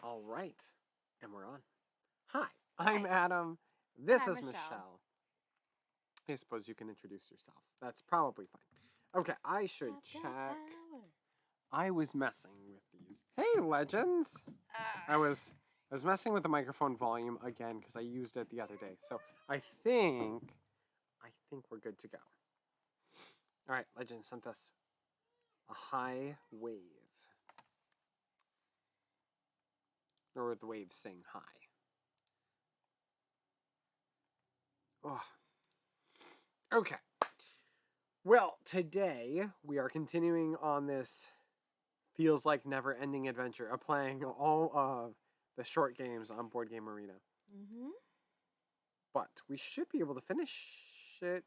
All right, and we're on. Hi, I'm Adam. This is Michelle. I suppose you can introduce yourself. That's probably fine. Okay, I should check. I was messing with these. Hey, legends! I was messing with the microphone volume again because I used it the other day. So I think we're good to go. All right, legend sent us a high wave, or the waves sing high. Oh. Okay. Well, today we are continuing on this feels like never-ending adventure of playing all of the short games on Board Game Arena. Mm-hmm. But we should be able to finish it.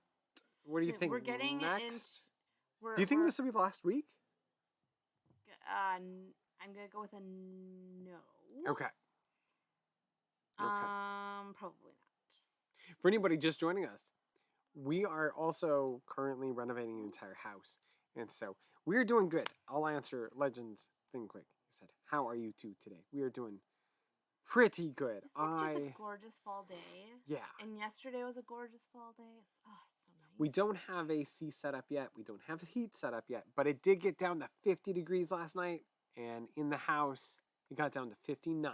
What do you think? We're getting next. Do you think this will be the last week? I'm gonna go with a no. Okay. Probably not. For anybody just joining us, we are also currently renovating an entire house, and so we're doing good. I'll answer Legends thing quick. He said, "How are you two today?" We are doing pretty good. It's just a gorgeous fall day. Yeah. And yesterday was a gorgeous fall day. Oh, it's so nice. We don't have AC set up yet. We don't have heat set up yet, but it did get down to 50 degrees last night, and in the house it got down to 59.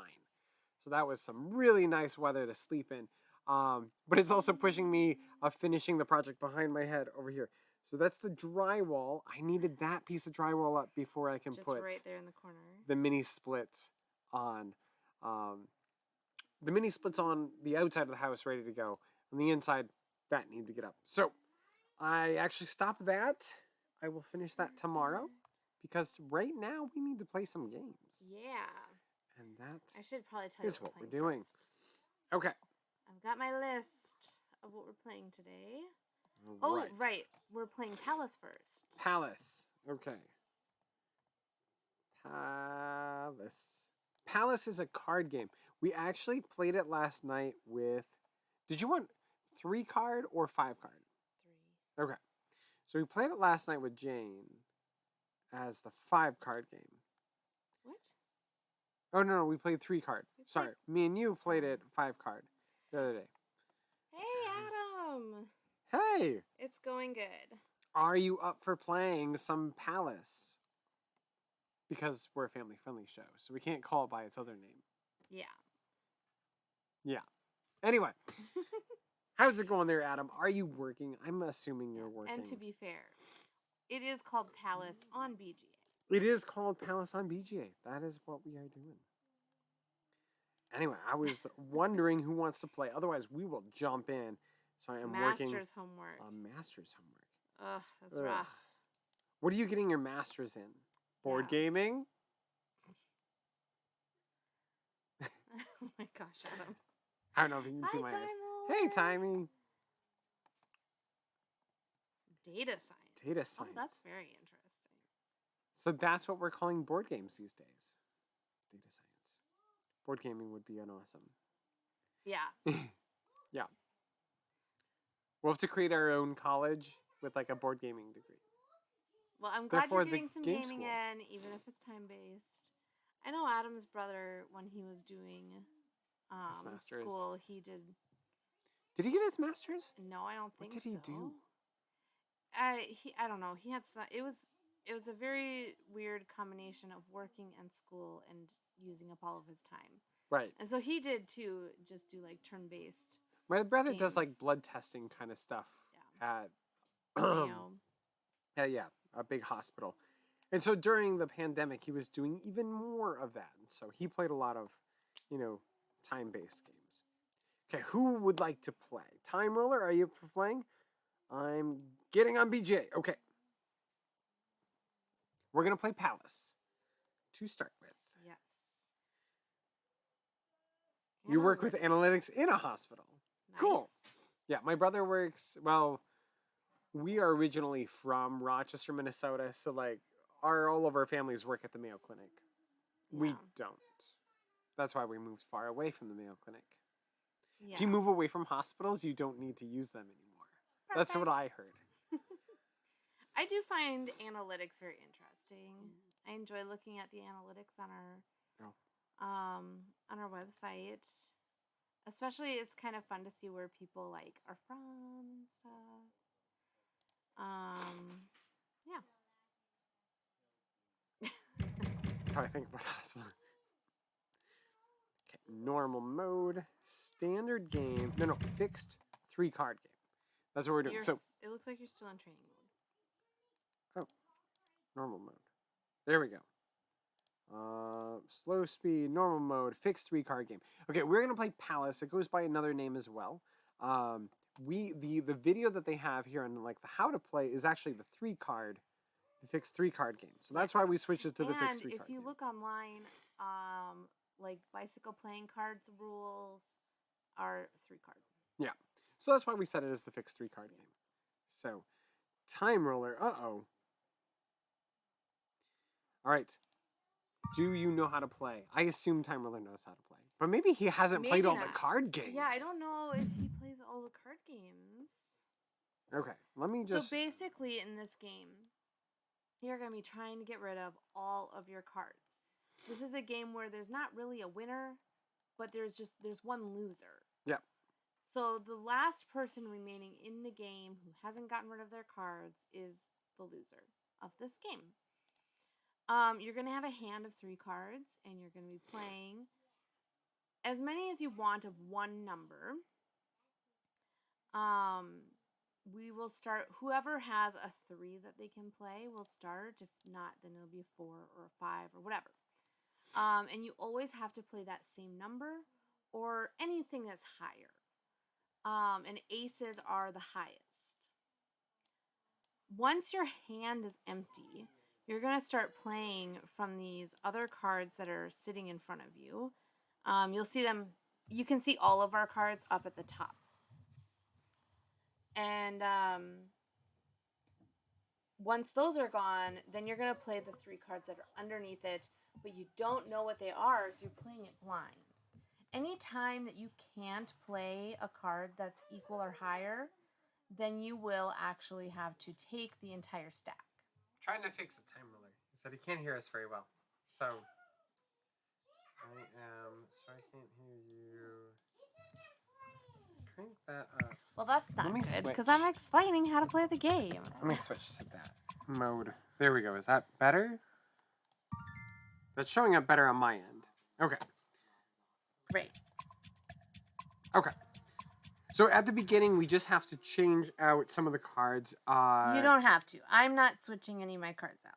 So that was some really nice weather to sleep in. But it's also pushing me of finishing the project behind my head over here. So that's the drywall. I needed that piece of drywall up before I can put right there in the corner the mini splits on. The mini splits on the outside of the house ready to go. On the inside, that needs to get up. So I actually stopped that. I will finish that tomorrow because right now we need to play some games. Yeah. And that I should probably tell you what we're doing. First. Okay. I've got my list of what we're playing today. Right. Oh, right. We're playing Palace first. Palace. Okay. Palace is a card game. We actually played it last night with... Did you want 3 card or 5 card? 3. Okay. So we played it last night with Jane as the 5 card game. What? Oh, no, we played 3 card. Sorry. Me and you played it 5 card the other day. Hey, Adam. Hey. It's going good. Are you up for playing some Palace? Because we're a family-friendly show, so we can't call it by its other name. Yeah. Yeah. Anyway. How's it going there, Adam? Are you working? I'm assuming you're working. And to be fair, it is called Palace on BGA. It is called Palace on BGA. That is what we are doing. Anyway, I was wondering who wants to play. Otherwise, we will jump in. So I am working homework. on master's homework. Ugh, that's rough. What are you getting your master's in? Board gaming? Oh my gosh, Adam. I don't know if you can see my eyes. Hey, Timey. Data science. Data science. Oh, that's very interesting. So that's what we're calling board games these days. Data science. Board gaming would be an awesome. Yeah. Yeah. We'll have to create our own college with like a board gaming degree. Well, I'm glad you're getting some gaming in, even if it's time-based. I know Adam's brother, when he was doing school, he did... Did he get his master's? No, I don't think so. What did he do? I don't know. He had some... It was a very weird combination of working and school and using up all of his time. Right. And so he did, too, just do, like, turn-based My brother does, like, blood testing kind of stuff at... yeah, a big hospital. And so during the pandemic, he was doing even more of that. And so he played a lot of, time-based games. Okay, who would like to play? Time Roller, are you up for playing? I'm getting on BGA. Okay. We're going to play Palace to start with. Yes. You work with analytics in a hospital. Nice. Cool. Yeah, my brother works, well, we are originally from Rochester, Minnesota, so like all of our families work at the Mayo Clinic. Yeah. We don't. That's why we moved far away from the Mayo Clinic. Yeah. If you move away from hospitals, you don't need to use them anymore. Perfect. That's what I heard. I do find analytics very interesting. I enjoy looking at the analytics on on our website. Especially, it's kind of fun to see where people like are from and stuff. Yeah. That's how I think about this one. Okay, normal mode, standard game. No, fixed 3-card game. That's what we're doing. So it looks like you're still in training mode. Oh, normal mode. There we go. Slow speed, normal mode, fixed 3-card game. Okay, we're gonna play Palace. It goes by another name as well. The video that they have here on like the how to play is actually the fixed 3-card game. So that's why we switched it to the fixed 3-card game. And if you look online, like bicycle playing cards rules are 3-card. Yeah. So that's why we set it as the fixed 3-card game. So, time roller. Uh-oh. All right. Do you know how to play? I assume Time Roller knows how to play. But maybe he hasn't played all the card games. Yeah, I don't know if he plays all the card games. Okay, let me just... So basically in this game, you're going to be trying to get rid of all of your cards. This is a game where there's not really a winner, but there's one loser. Yeah. So the last person remaining in the game who hasn't gotten rid of their cards is the loser of this game. You're going to have a hand of 3 cards, and you're going to be playing as many as you want of one number. We will start, whoever has a 3 that they can play will start. If not, then it'll be a 4 or a 5 or whatever. And you always have to play that same number or anything that's higher. And aces are the highest. Once your hand is empty, you're going to start playing from these other cards that are sitting in front of you. You'll see them. You can see all of our cards up at the top. And once those are gone, then you're going to play the 3 cards that are underneath it, but you don't know what they are, so you're playing it blind. Anytime that you can't play a card that's equal or higher, then you will actually have to take the entire stack. Trying to fix the time roller. He said he can't hear us very well. So, I can't hear you. Crank that up. Well, that's not good, because I'm explaining how to play the game. Let me switch to that mode. There we go. Is that better? That's showing up better on my end. Okay. Great. Okay. So at the beginning, we just have to change out some of the cards. You don't have to. I'm not switching any of my cards out.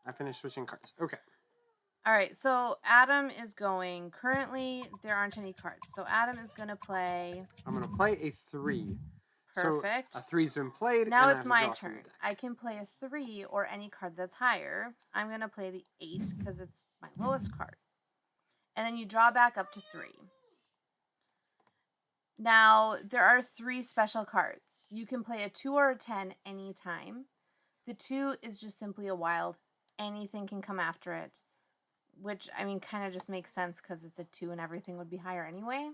I finished switching cards. Okay. All right. So Adam is going. Currently, there aren't any cards. So Adam is going to play. I'm going to play a 3. Perfect. So a 3's been played. Now it's my turn. I can play a 3 or any card that's higher. I'm going to play the 8 because it's my lowest card. And then you draw back up to 3. Now, there are 3 special cards. You can play a 2 or a 10 anytime. The 2 is just simply a wild. Anything can come after it. Which, I mean, kind of just makes sense because it's a 2 and everything would be higher anyway.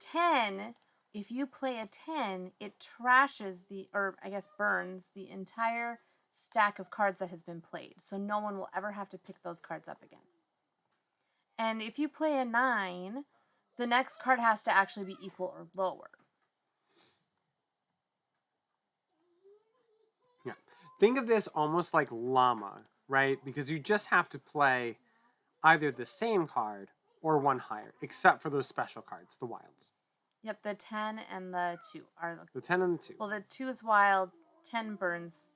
10, if you play a 10, it trashes burns the entire stack of cards that has been played. So no one will ever have to pick those cards up again. And if you play a 9... the next card has to actually be equal or lower. Yeah. Think of this almost like Llama, right? Because you just have to play either the same card or one higher, except for those special cards, the wilds. Yep, the 10 and the 2 are... The 10 and the 2. Well, the 2 is wild, 10 burns.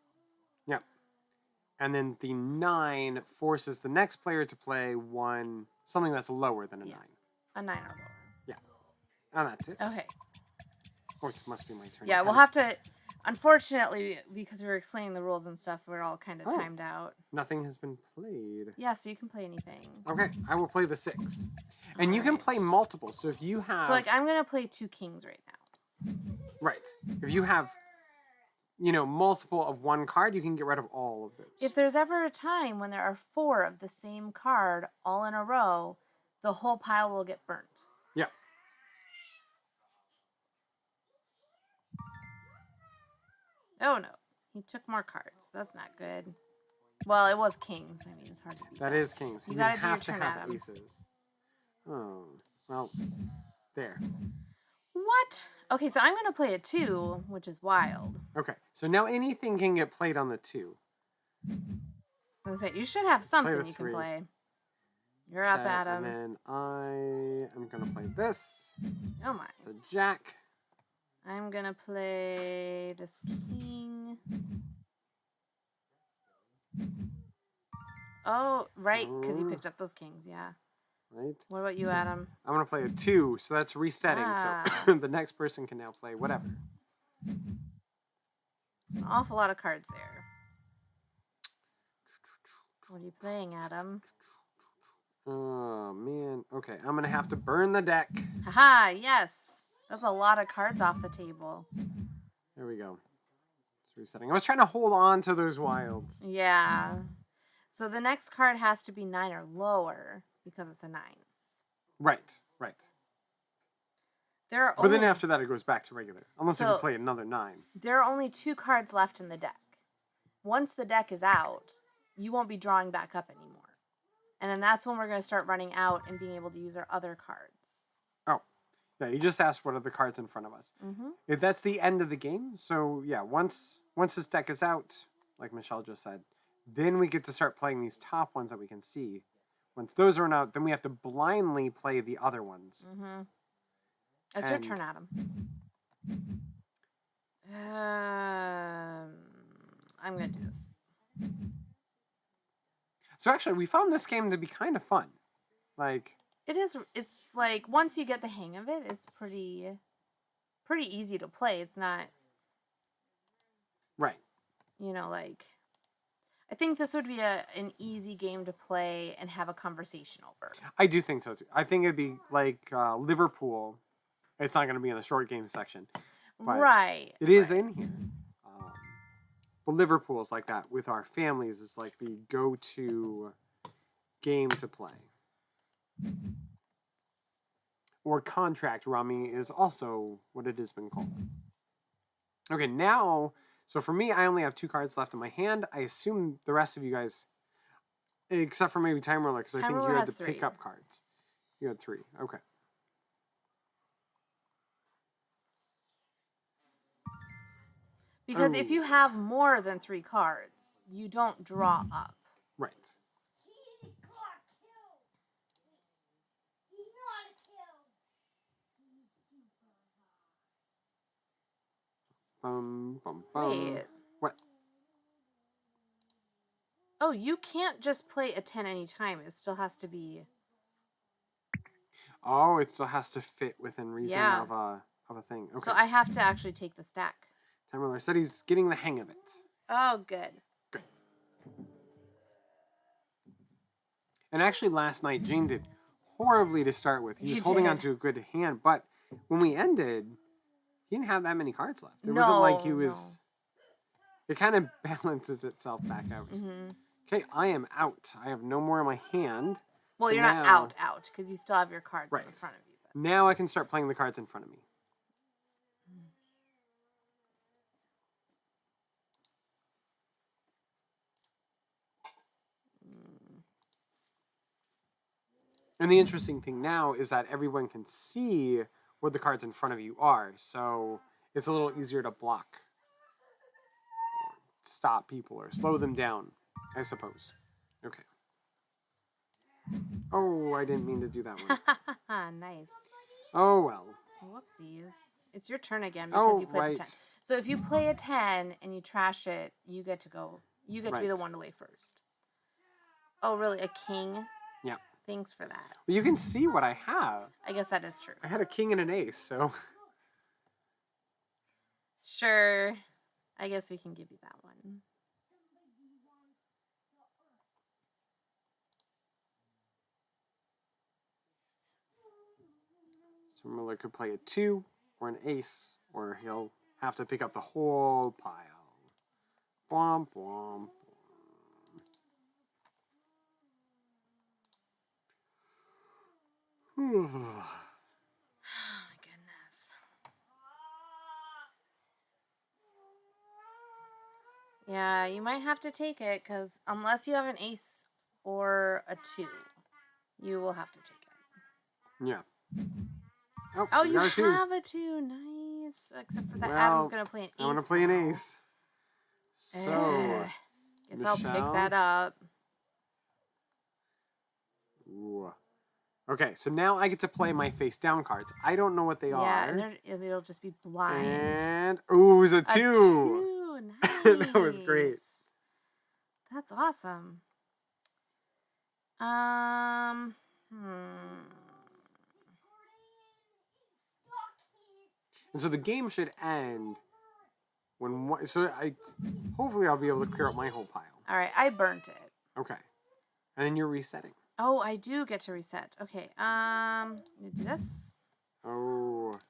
Yep. And then the 9 forces the next player to play something that's lower than a 9. A 9 or lower. Yeah. And that's it. Okay. Oh, it must be my turn. Yeah, we'll have to... Unfortunately, because we were explaining the rules and stuff, we're all kind of timed out. Nothing has been played. Yeah, so you can play anything. Okay, I will play the 6. And you can play multiple, so if you have... So, I'm going to play 2 kings right now. Right. If you have, multiple of one card, you can get rid of all of those. If there's ever a time when there are 4 of the same card all in a row, the whole pile will get burnt. Yeah. Oh, no. He took more cards. That's not good. Well, it was kings. I mean, it's hard to beat That is kings. You We gotta do your have to turn, have Adam. aces. Oh, well, there. What? Okay, so I'm gonna play a 2, which is wild. Okay, so now anything can get played on the 2. I was gonna say, you should have something you can play. You're up, Adam. And then I am gonna play this. Oh my. It's a jack. I'm gonna play this king. Oh, right, because you picked up those kings, yeah. Right. What about you, Adam? I'm gonna play a 2, so that's resetting. Ah. So the next person can now play whatever. An awful lot of cards there. What are you playing, Adam? Oh man. Okay, I'm gonna have to burn the deck. Haha, yes. That's a lot of cards off the table. There we go. It's resetting. I was trying to hold on to those wilds. Yeah. So the next card has to be 9 or lower because it's a 9. Right, right. But then after that it goes back to regular. Unless if you play another 9. There are only 2 cards left in the deck. Once the deck is out, you won't be drawing back up anymore. And then that's when we're going to start running out and being able to use our other cards. Oh. Yeah, you just asked what are the cards in front of us. Mm-hmm. If that's the end of the game, so yeah, once this deck is out, like Michelle just said, then we get to start playing these top ones that we can see. Once those are out, then we have to blindly play the other ones. Mm-hmm. It's your turn, Adam. I'm going to do this. So actually, we found this game to be kind of fun. Like... It's like, once you get the hang of it, it's pretty easy to play. It's not... Right. You know, like... I think this would be an easy game to play and have a conversation over. I do think so, too. I think it'd be like Liverpool. It's not going to be in the short game section. Right. It is in here. But Liverpool's like that with our families. It's like the go-to game to play. Or contract rummy is also what it has been called. Okay, now... So for me, I only have 2 cards left in my hand. I assume the rest of you guys, except for maybe Time Roller, because I think you had the pickup cards. You had 3. Okay. Because if you have more than 3 cards, you don't draw up. Right. Wait. What? Oh, you can't just play a 10 anytime. It still has to be... Oh, it still has to fit within reason of a thing. Okay. So I have to actually take the stack. Time Roller said he's getting the hang of it. Oh, good. Good. And actually last night, Jane did horribly to start with. He was holding on to a good hand, but when we ended... He didn't have that many cards left. It wasn't like he was... No. It kind of balances itself back out. Mm-hmm. Okay, I am out. I have no more in my hand. Well, so you're not out, because you still have your cards in front of you. But... Now I can start playing the cards in front of me. And the interesting thing now is that everyone can see what the cards in front of you are, so it's a little easier to block, or stop people, or slow them down, I suppose. Okay. Oh, I didn't mean to do that one. Nice. Oh, well. Whoopsies. It's your turn again because you played right. the 10. So if you play a 10 and you trash it, you get to go. You get to be the one to lay first. Oh, really? A king? Yeah. Thanks for that. Well, you can see what I have. I guess that is true. I had a king and an ace, so... Sure. I guess we can give you that one. So Miller could play a 2 or an ace, or he'll have to pick up the whole pile. Womp, womp. Oh my goodness. Yeah, you might have to take it, because unless you have an ace or a 2, you will have to take it. Yeah. Oh, he's you got a 2. have a 2. Nice. Except for that, Well, Adam's going to play an ace. I want to play now. an ace. So, Guess Michelle. I'll pick that up. Ooh. Okay, so now I get to play my face down cards. I don't know what they are. Yeah, and it'll just be blind. And ooh, it was a 2. A 2. Nice. That was great. That's awesome. And so the game should end when one, hopefully I'll be able to clear up my whole pile. All right, I burnt it. Okay. And then you're resetting. Oh, I do get to reset. Okay. Do this. Oh.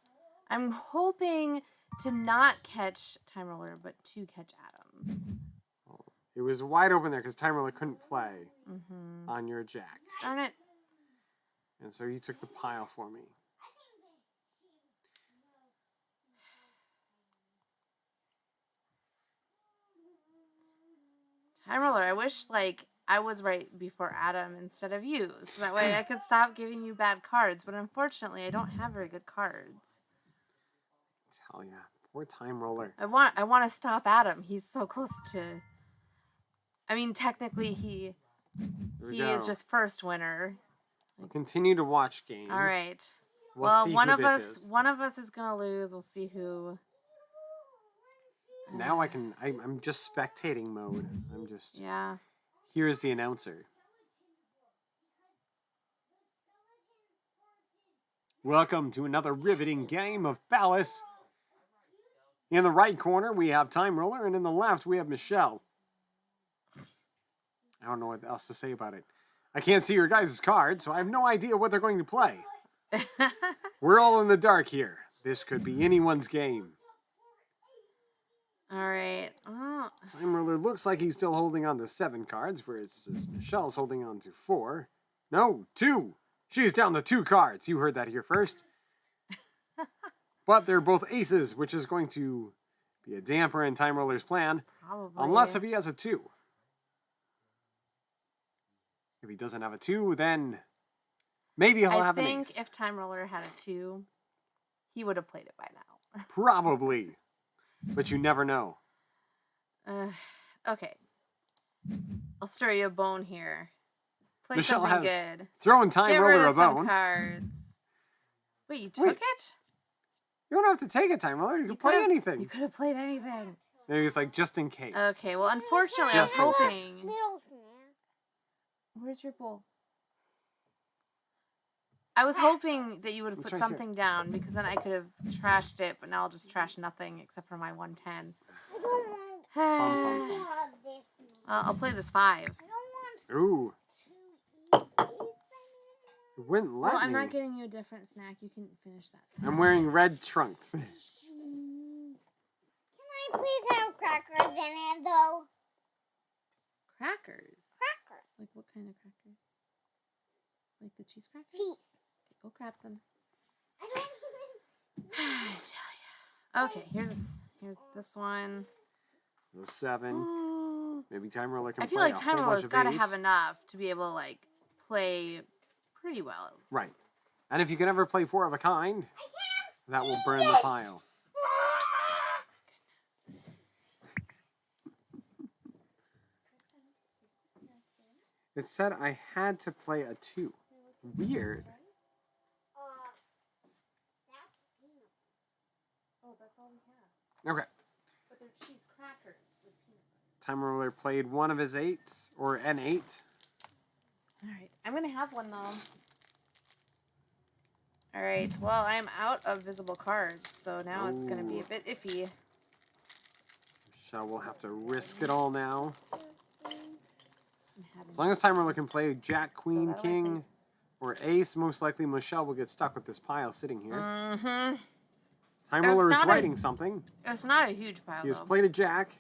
I'm hoping to not catch Time Roller, but to catch Adam. It was wide open there because Time Roller couldn't play on your jack. Darn it. And so you took the pile for me. Time Roller, I wish, I was right before Adam instead of you. So that way I could stop giving you bad cards. But unfortunately, I don't have very good cards. Tell ya. Poor Time Roller. I want to stop Adam. He's so close to... I mean, technically, he is just first winner. We'll continue to watch game. All right. We'll see one who of this is. One of us is gonna lose. We'll see who. Now I'm just spectating mode. I'm just... Yeah. Here's the announcer. Welcome to another riveting game of Palace. In the right corner, we have Time Roller, and in the left, we have Michelle. I don't know what else to say about it. I can't see your guys' cards, so I have no idea what they're going to play. We're all in the dark here. This could be anyone's game. All right. Oh. Time Roller looks like he's still holding on to 7 cards, whereas Michelle's holding on to 4. No, 2. She's down to 2 cards. You heard that here first. But they're both aces, which is going to be a damper in Time Roller's plan. Probably. Unless if he has a 2. If he doesn't have a 2, then maybe he'll have an ace. I think if Time Roller had a 2, he would have played it by now. Probably. But you never know. Okay. I'll stir you a bone here. Play Michelle something has good. thrown Time Get Roller rid a of some bone. cards. Wait, you took it? You don't have to take it, Time Roller. You can play anything. You could have played anything. Maybe it's like just in case. Okay, well, unfortunately, Just I'm in hoping. Where's your bowl? I was hoping that you would have It's put right something down, because then I could have trashed it, but now I'll just trash nothing except for my 110. I'll play this 5. Ooh. It wouldn't let Well, me. I'm not getting you a different snack. You can finish that snack. I'm wearing red trunks. Can I please have crackers in it, though? Crackers? Crackers. Like what kind of crackers? Like the cheese crackers? Cheese. Okay, go grab them. I don't even... I tell ya. Okay, here's this one. The 7. Ooh. Maybe Time Roller can I feel play like a Time whole Roller's bunch got to of 8s. have enough to be able to play pretty well. Right. And if you can ever play 4 of a kind, that will burn the pile. It said I had to play a 2. Weird. Oh, that's all we have. Okay. But they're cheese crackers with peanut butter. Time Roller played one of his 8s, or an 8. All right, I'm gonna have one though. All right, well, I'm out of visible cards, so now it's gonna be a bit iffy. Michelle will have to risk it all now. As long as Time Roller can play Jack, Queen, King, or Ace, most likely Michelle will get stuck with this pile sitting here. Mm-hmm. Time Roller is writing something. It's not a huge pile, He has though. played a Jack.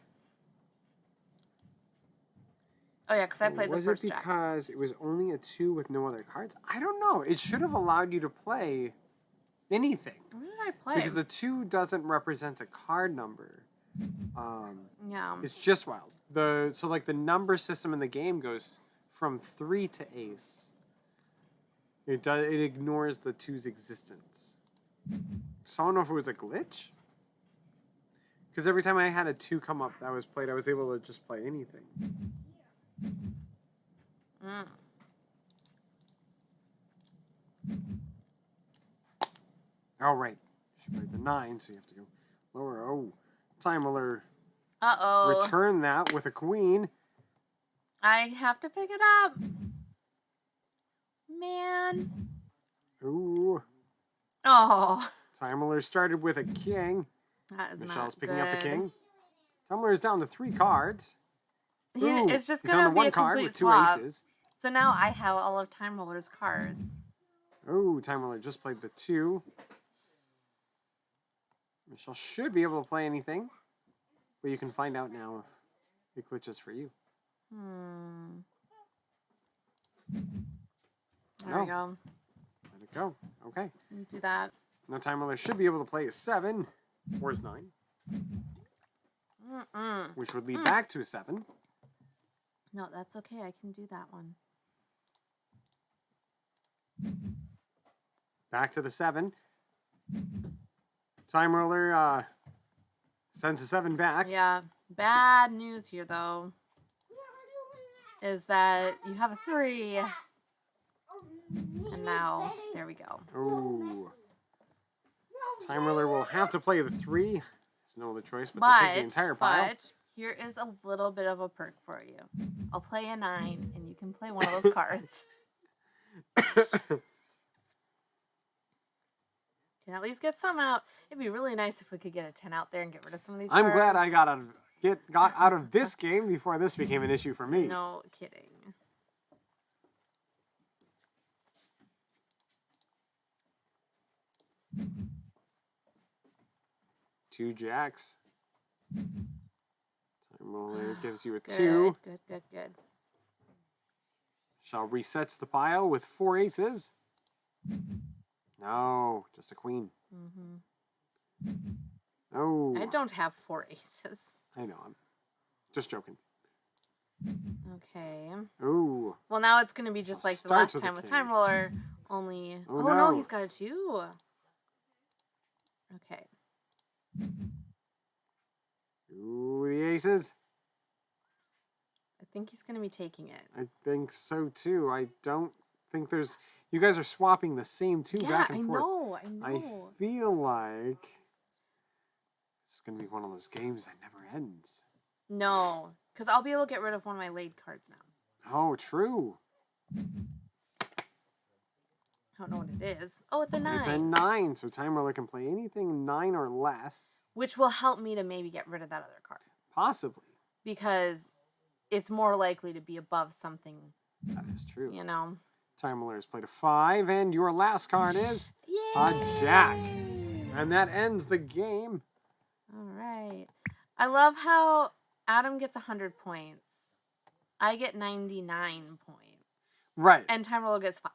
Oh, yeah, because I played the first Was it Jack. because it was only a 2 with no other cards? I don't know. It should have allowed you to play anything. What did I play? Because the 2 doesn't represent a card number. Yeah. It's just wild. So like the number system in the game goes from 3 to ace. It ignores the 2's existence. So I don't know if it was a glitch. Because every time I had a 2 come up that was played, I was able to just play anything. All right. She played the 9, so you have to go lower. Oh, Time Miller return that with a queen. I have to pick it up. Man. Ooh. Oh. Time Miller started with a king. That is Michelle's not picking good. up the king. Time Miller is down to 3 cards. Ooh, It's just he's going on to the be a 1 card complete with 2 swap. aces. So now I have all of Time Roller's cards. Oh, Time Miller just played the 2. Michelle should be able to play anything. But you can find out now if it glitches for you. There we go. Let it go. Okay. Do that. Now Time Miller should be able to play a 7 or his 9. Which would lead back to a 7. No, that's okay. I can do that one. Back to the 7. Time Roller sends a 7 back. Yeah. Bad news here, though, is that you have a 3. And now, there we go. Ooh. Time Roller will have to play the 3. There's no other choice but to take the entire pile. But here is a little bit of a perk for you. I'll play a 9, and you can play one of those cards. Can at least get some out. It'd be really nice if we could get a 10 out there and get rid of some of these cards. I'm glad I got out of this game before this became an issue for me. No kidding. Two jacks. Time Roller gives you a Good, 2. Good. Shell resets the pile with 4 aces. No, just a queen. No. I don't have 4 aces. I know. I'm just joking. Okay. Ooh. Well, now it's going to be just like the last time with Time Roller, only... Oh, no, he's got a 2. Okay. Ooh, the aces. I think he's going to be taking it. I think so, too. I don't think there's... You guys are swapping the same 2 back and forth. I know. I feel like it's going to be one of those games that never ends. No, because I'll be able to get rid of one of my laid cards now. Oh, true. I don't know what it is. Oh, it's a 9. It's a 9, so Time Roller can play anything 9 or less. Which will help me to maybe get rid of that other card. Possibly. Because it's more likely to be above something. That is true. You know? Time Miller has played a 5, and your last card is Yay! a jack. And that ends the game. All right. I love how Adam gets 100 points. I get 99 points. Right. And Time Roller gets 5.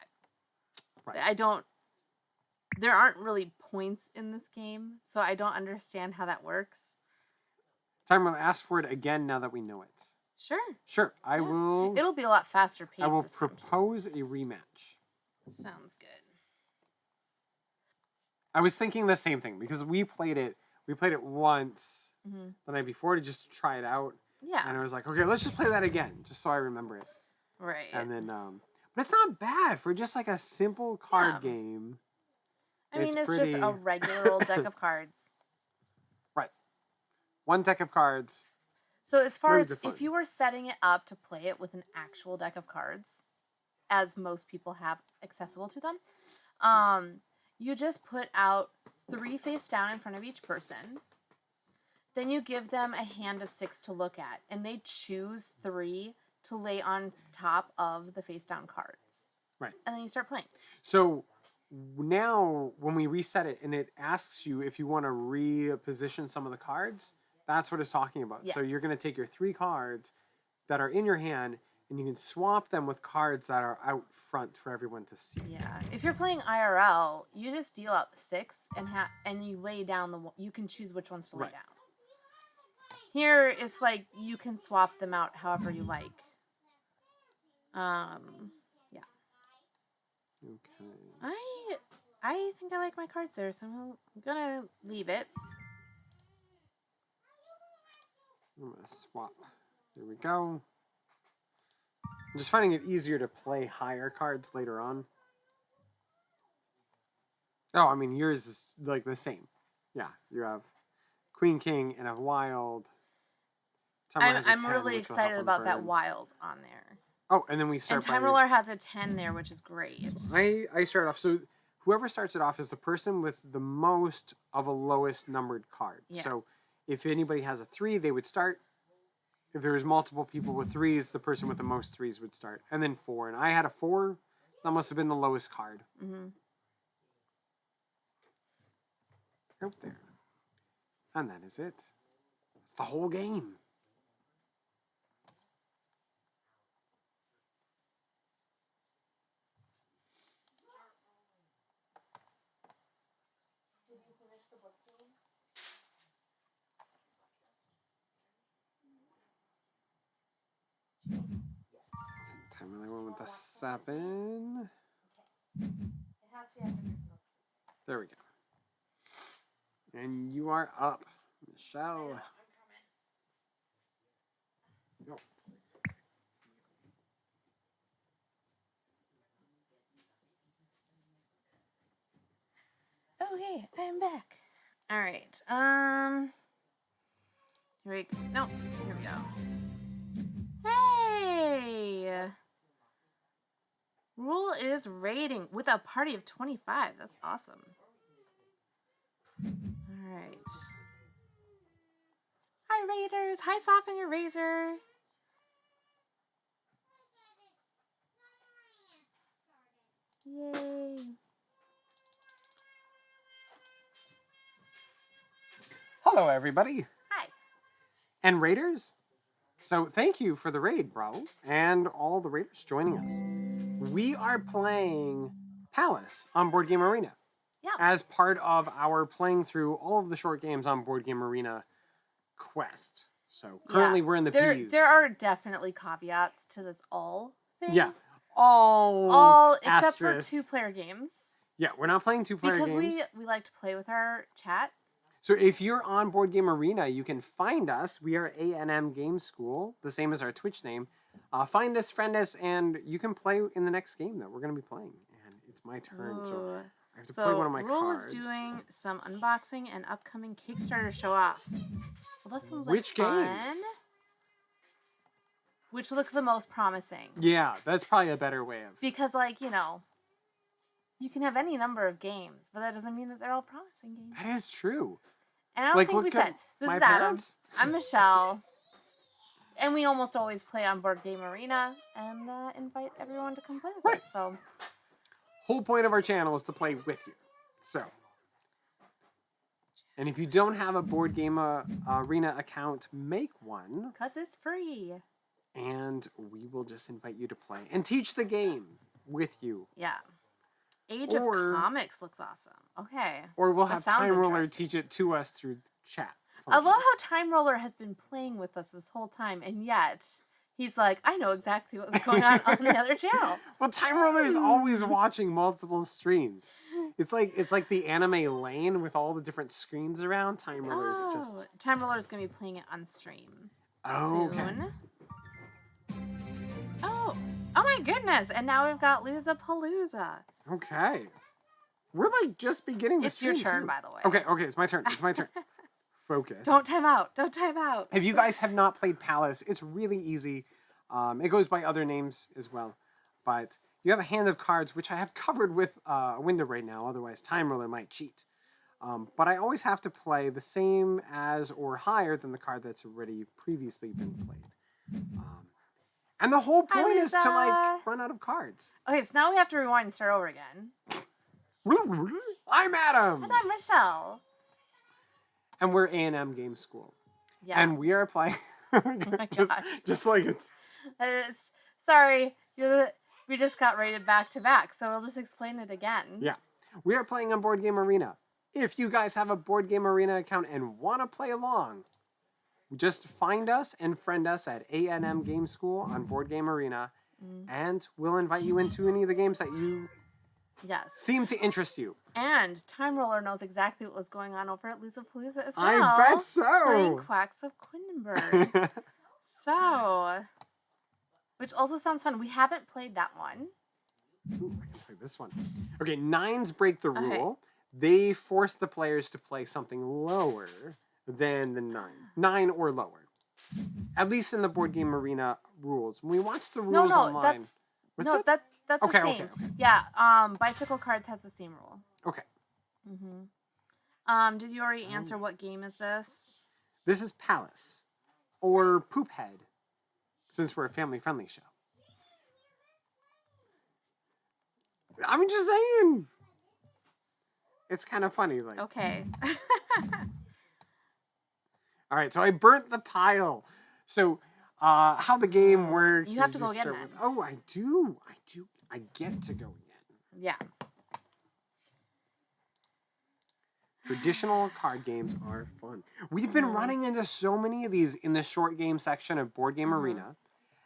Right. There aren't really points in this game, so I don't understand how that works. Time Miller ask for it again now that we know it. Sure. Sure. I will. It'll be a lot faster paced. I will this time, propose a rematch. Sounds good. I was thinking the same thing because we played it once the night before to just try it out. Yeah. And I was like, okay, let's just play that again, just so I remember it. Right. And then, but it's not bad for just like a simple card game. I mean, it's just a regular old deck of cards. Right. One deck of cards. So as far as if you were setting it up to play it with an actual deck of cards, as most people have accessible to them, you just put out 3 face down in front of each person. Then you give them a hand of 6 to look at, and they choose 3 to lay on top of the face down cards. Right. And then you start playing. So now when we reset it and it asks you if you want to reposition some of the cards, that's what it's talking about. Yeah. So you're going to take your 3 cards that are in your hand and you can swap them with cards that are out front for everyone to see. Yeah. If you're playing IRL, you just deal out 6 and you lay down you can choose which ones to lay down. Here, it's like you can swap them out however you like. Yeah. Okay. I think I like my cards there, so I'm gonna leave it. I'm gonna swap. There we go. I'm just finding it easier to play higher cards later on. Oh, I mean, yours is like the same. Yeah, you have Queen, King, and a Wild. I'm really excited about that Wild on there. Oh, and then we start. And Time Roller has a 10 there, which is great. I start off. So whoever starts it off is the person with the most of a lowest numbered card. Yeah. So if anybody has a 3, they would start. If there was multiple people with 3s, the person with the most 3s would start. And then 4. And I had a 4. So that must have been the lowest card. Mm-hmm. Out there. And that is it. It's the whole game. Did you finish the book, Jane? Time really went with the 7. It has to be after There we go. And you are up, Michelle. I'm Go. Okay, I'm back. All right. Here we go. No, here we go. Hey! Rule is rating with a party of 25. That's awesome. All right. Hi, Raiders. Hi, Soften Your Razor. Yay. Hello, everybody. Hi. And Raiders. So thank you for the raid, bro. And all the Raiders joining us. We are playing Palace on Board Game Arena. Yeah. As part of our playing through all of the short games on Board Game Arena quest. So currently we're in the P's. There are definitely caveats to this all thing. Yeah. All except asterisks. for 2-player games. Yeah, we're not playing 2-player games. Because we like to play with our chat. So if you're on Board Game Arena, you can find us. We are A&M Game School, the same as our Twitch name. Find us, friend us, and you can play in the next game that we're going to be playing. And it's my turn, so I have to play one of my cards. Rule is doing some unboxing and upcoming Kickstarter show-offs. Well, that sounds like Which fun. games? Which look the most promising. Yeah, that's probably a better way of... Because, like, you know, you can have any number of games, but that doesn't mean that they're all promising games. That is true. And I don't think we said, this is Adam, I'm Michelle, and we almost always play on Board Game Arena and invite everyone to come play with us. So, whole point of our channel is to play with you. So, and if you don't have a Board Game Arena account, make one. Because it's free. And we will just invite you to play and teach the game with you. Yeah. Age of Comics looks awesome. Okay. Or we'll have Time Roller teach it to us through chat. I love how Time Roller has been playing with us this whole time, and yet he's like, I know exactly what's going on the other channel. Well, Time Roller is always watching multiple streams. It's like the anime lane with all the different screens around. Time Roller's just... Time Roller's going to be playing it on stream soon. Okay. Oh my goodness. And now we've got Loozapalooza. Okay. We're like just beginning to stream. It's your turn, too. by the way. Okay, it's my turn. It's my turn. Focus. Don't time out. Don't time out. If you guys have not played Palace, it's really easy. It goes by other names as well. But you have a hand of cards, which I have covered with a window right now. Otherwise, Time Roller might cheat. But I always have to play the same as or higher than the card that's already previously been played. And the whole point is to like run out of cards. Okay, so now we have to rewind and start over again. I'm Adam. And I'm Michelle. And we're A&M Game School. Yeah. And we are playing just like it's sorry, we just got rated back to back, so we'll just explain it again. Yeah. We are playing on Board Game Arena. If you guys have a Board Game Arena account and want to play along, Just find us and friend us at A&M Game School on Board Game Arena, and we'll invite you into any of the games that you seem to interest you. And Time Roller knows exactly what was going on over at Loozapalooza as well. I bet so. Playing Quacks of Quindenberg. So, which also sounds fun. We haven't played that one. Ooh, I can play this one. Okay, 9s break the rule. They force the players to play something lower than the 9. 9 or lower. At least in the Board Game Arena rules. When we watch the rules online... That's the same. Okay. Yeah, Bicycle Cards has the same rule. Okay. Did you already answer what game is this? This is Palace. Or Poophead. Since we're a family-friendly show. I'm just saying. It's kind of funny. Like. Okay. All right, so I burnt the pile. So how the game works you have to go again then. Oh, I do. I get to go again. Yeah. Traditional card games are fun. We've been running into so many of these in the short game section of Board Game Arena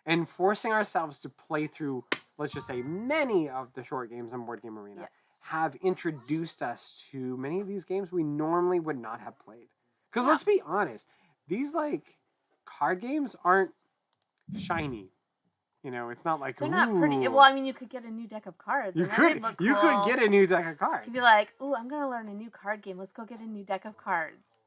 and forcing ourselves to play through, let's just say, many of the short games on Board Game Arena have introduced us to many of these games we normally would not have played. Because let's be honest, these like card games aren't shiny. You know, it's not like they're not pretty. Well, I mean, you could get a new deck of cards. You could get a new deck of cards. You'd be like, "Ooh, I'm gonna learn a new card game. Let's go get a new deck of cards."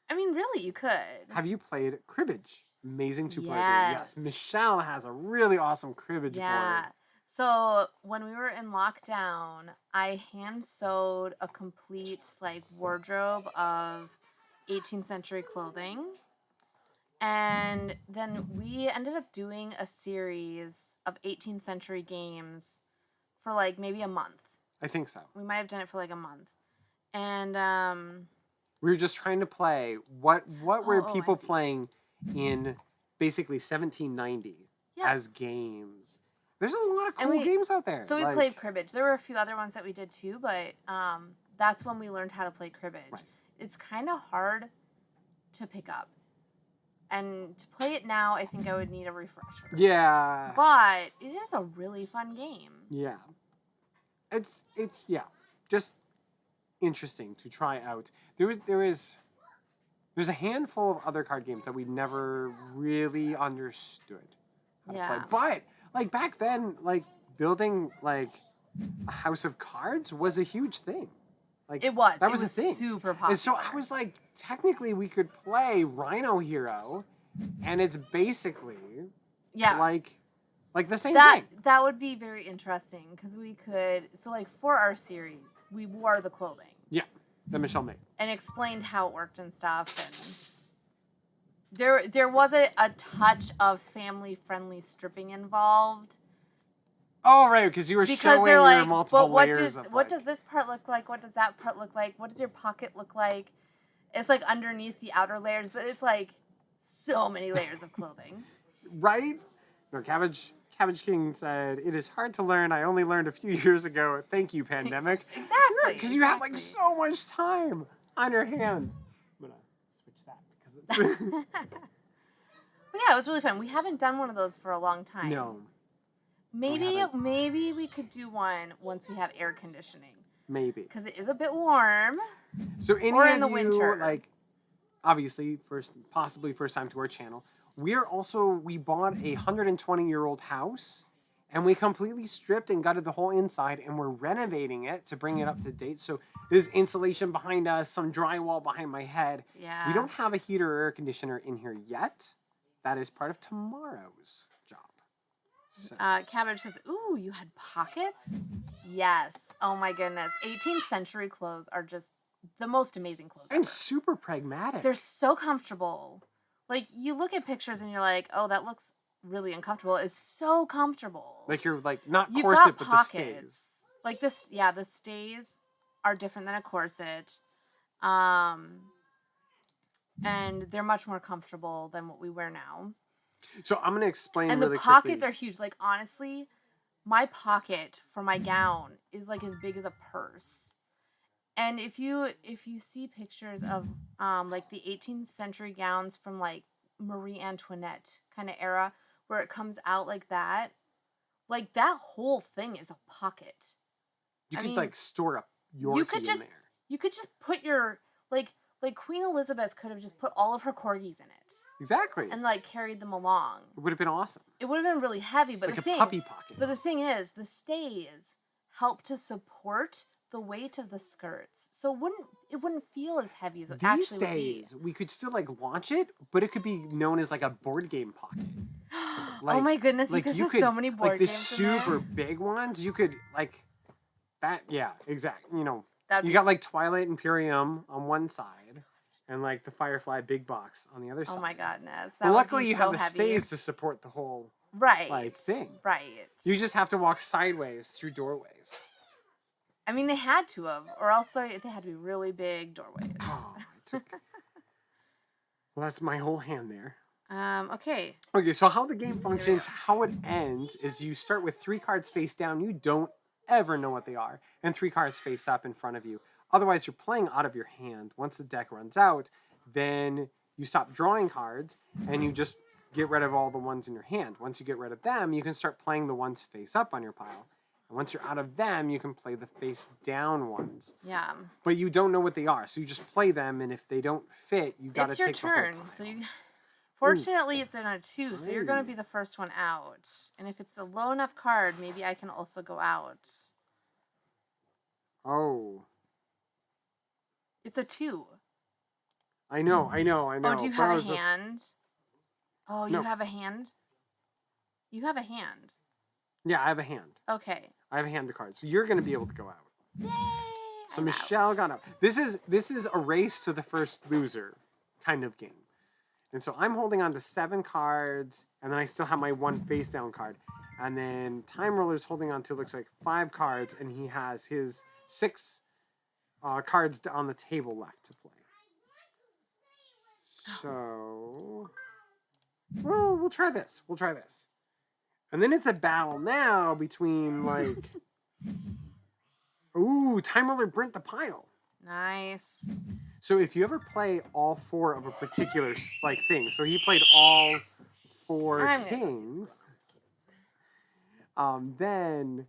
I mean, really, you could. Have you played cribbage? Amazing two-player game. Yes, Michelle has a really awesome cribbage board. So when we were in lockdown, I hand sewed a complete like wardrobe of 18th century clothing. And then we ended up doing a series of 18th century games for like maybe a month. I think so. We might have done it for like a month. And we were just trying to play what were people playing in basically 1790 as games. There's a lot of cool games out there. So we played cribbage. There were a few other ones that we did too, but that's when we learned how to play cribbage. Right. It's kind of hard to pick up. And to play it now, I think I would need a refresher. Yeah. But it is a really fun game. Yeah. It's just interesting to try out. There's a handful of other card games that we never really understood how to play. But like back then, like building like a house of cards was a huge thing. Like it was. That was a thing. Super popular. And so I was like, technically we could play Rhino Hero, and it's basically like the same thing. That would be very interesting because we could. So like for our series, we wore the clothing. Yeah, that Michelle made. And explained how it worked and stuff. And there was a touch of family-friendly stripping involved. Oh, right, because you were showing your multiple layers of what does this part look like? What does that part look like? What does your pocket look like? It's like underneath the outer layers, but it's like so many layers of clothing. Right? No, Cabbage King said, "It is hard to learn. I only learned a few years ago. Thank you, pandemic." Exactly. Because you have like so much time on your hand. I'm gonna switch that because it's. But yeah, it was really fun. We haven't done one of those for a long time. No. Maybe we could do one once we have air conditioning. Maybe. Because it is a bit warm. So in the winter, like obviously possibly first time to our channel. We bought a 120-year-old house, and we completely stripped and gutted the whole inside, and we're renovating it to bring it up to date. So there's insulation behind us, some drywall behind my head. Yeah. We don't have a heater or air conditioner in here yet. That is part of tomorrow's job. So. Cabbage says, "Ooh, you had pockets?" Yes. Oh my goodness. 18th century clothes are just the most amazing clothes and ever. Super pragmatic. They're so comfortable. Like, you look at pictures and you're like, oh, that looks really uncomfortable. It's so comfortable. Like you're like not You've corset, got but pockets. the stays. Like this, the stays are different than a corset. And they're much more comfortable than what we wear now. So I'm going to explain and really the pockets quickly. Are huge. Like, honestly, my pocket for my gown is like as big as a purse. And if you see pictures of like the 18th century gowns from like Marie Antoinette kind of era where it comes out like that. Like, that whole thing is a pocket. You I could mean, like store up your you key could just in there. you could just put your like Queen Elizabeth could have just put all of her corgis in it Exactly. and like carried them along. It would have been awesome. It would have been really heavy, but Like the a puppy pocket. But the thing is, the stays help to support the weight of the skirts, so it wouldn't feel as heavy as it actually would be. These days, we could still like launch it, but it could be known as like a board game pocket. Oh my goodness, like you could put so many board like the games in there. super big ones. You could like that. Yeah, exactly. You know, That'd you be got like Twilight Imperium on one side, and like the Firefly big box on the other side. Oh my goodness! But luckily, you have the stays to support the whole like thing. Right. You just have to walk sideways through doorways. I mean, they had to have, or else they had to be really big doorways. Oh, well, that's my whole hand there. Okay. Okay, so how the game functions, how it ends, is you start with 3 cards face down. You don't ever know what they are. And 3 cards face up in front of you. Otherwise, you're playing out of your hand. Once the deck runs out, then you stop drawing cards, and you just get rid of all the ones in your hand. Once you get rid of them, you can start playing the ones face up on your pile. And once you're out of them, you can play the face down ones. Yeah. But you don't know what they are, so you just play them, and if they don't fit, you gotta It's your take turn. the whole pile. So you fortunately it's in a 2, so you're gonna be the first one out. And if it's a low enough card, maybe I can also go out. Oh. It's a 2. I know. Oh, do you have a just- hand? Oh, you No. have a hand? You have a hand. Yeah, I have a hand. Okay. I have a hand of cards. So you're going to be able to go out. Yay! So I'm Michelle out. got out. This is a race to the first loser kind of game. And so I'm holding on to 7 cards, and then I still have my 1 face down card. And then Time Roller's holding on to, looks like 5 cards, and he has his 6 cards on the table left to play. So, well, we'll try this. And then it's a battle now between, like, ooh, Time Roller burnt the pile. Nice. So if you ever play all 4 of a particular, like, thing, so he played all 4 kings, then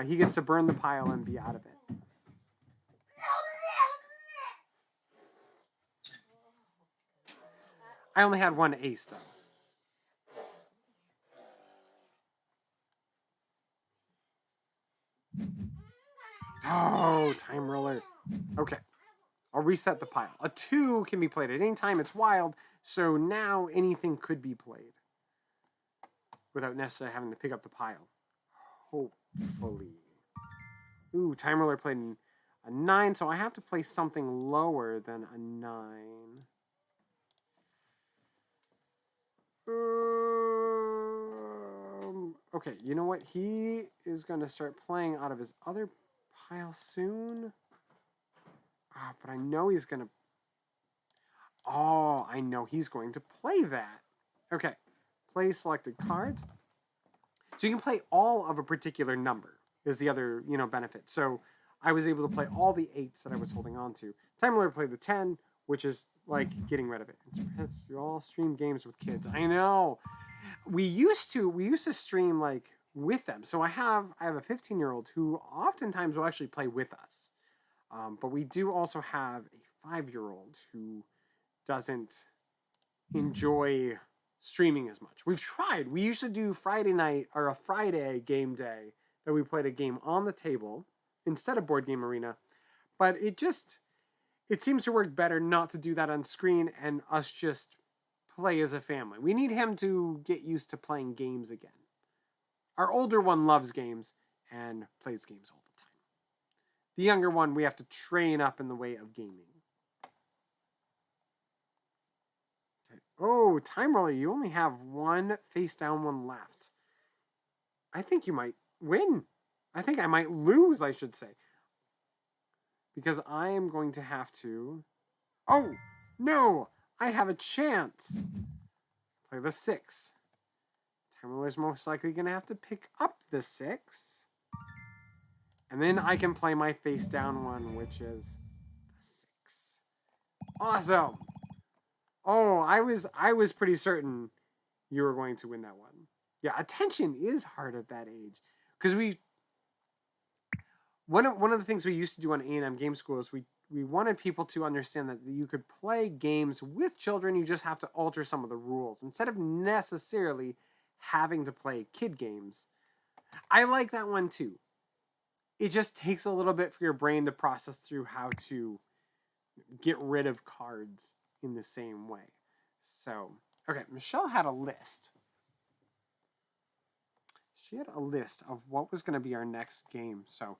he gets to burn the pile and be out of it. I only had 1 ace, though. Oh, Time Roller. Okay. I'll reset the pile. A 2 can be played at any time. It's wild. So now anything could be played without necessarily having to pick up the pile. Hopefully. Ooh, Time Roller played a 9, so I have to play something lower than a 9. Okay, you know what? He is going to start playing out of his other pile soon. But I know he's going to... Oh, I know he's going to play that. Okay, play selected cards. So you can play all of a particular number is the other, benefit. So I was able to play all the 8s that I was holding on to. Time Lord played the 10, which is like getting rid of it. You all stream games with kids. I know. We used to stream like with them. So I have a 15-year-old who oftentimes will actually play with us. But we do also have a 5-year-old who doesn't enjoy streaming as much. We've tried. We used to do Friday night or a Friday game day that we played a game on the table instead of Board Game Arena. But it seems to work better not to do that on screen and us just play as a family. We need him to get used to playing games again. Our older one loves games and plays games all the time. The younger one, we have to train up in the way of gaming. Okay. Oh, Time Roller, you only have 1 face down, 1 left. I think you might win. I think I might lose, I should say. Because I am going to have to... Oh, no! I have a chance! Play the 6. Time Roller's most likely going to have to pick up the 6. And then I can play my face down one, which is the 6. Awesome! Oh, I was pretty certain you were going to win that one. Yeah, attention is hard at that age because one of the things we used to do on A&M Game School is we wanted people to understand that you could play games with children. You just have to alter some of the rules instead of necessarily having to play kid games. I like that one too. It just takes a little bit for your brain to process through how to get rid of cards in the same way. So, okay, Michelle had a list. She had a list of what was going to be our next game. So,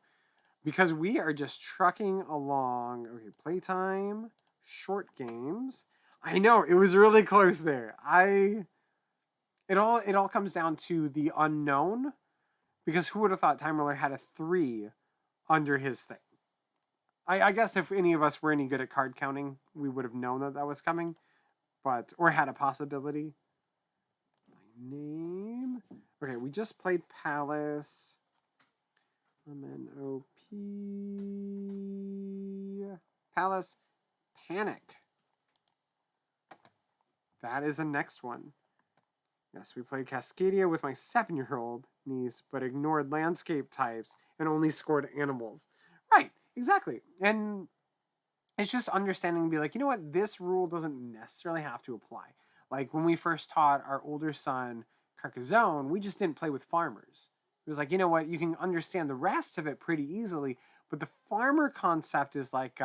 because we are just trucking along. Okay, playtime, short games. I know it was really close there. It all comes down to the unknown, because who would have thought Time Roller had a 3 under his thing? I guess if any of us were any good at card counting, we would have known that that was coming, or had a possibility. My name. Okay, we just played Palace. MNOP. Palace. Panic. That is the next one. Yes, we played Cascadia with my 7-year-old niece, but ignored landscape types and only scored animals. Right, exactly. And it's just understanding and be like, you know what, this rule doesn't necessarily have to apply. Like when we first taught our older son Carcassonne, we just didn't play with farmers. It was like, you know what, you can understand the rest of it pretty easily, but the farmer concept is like,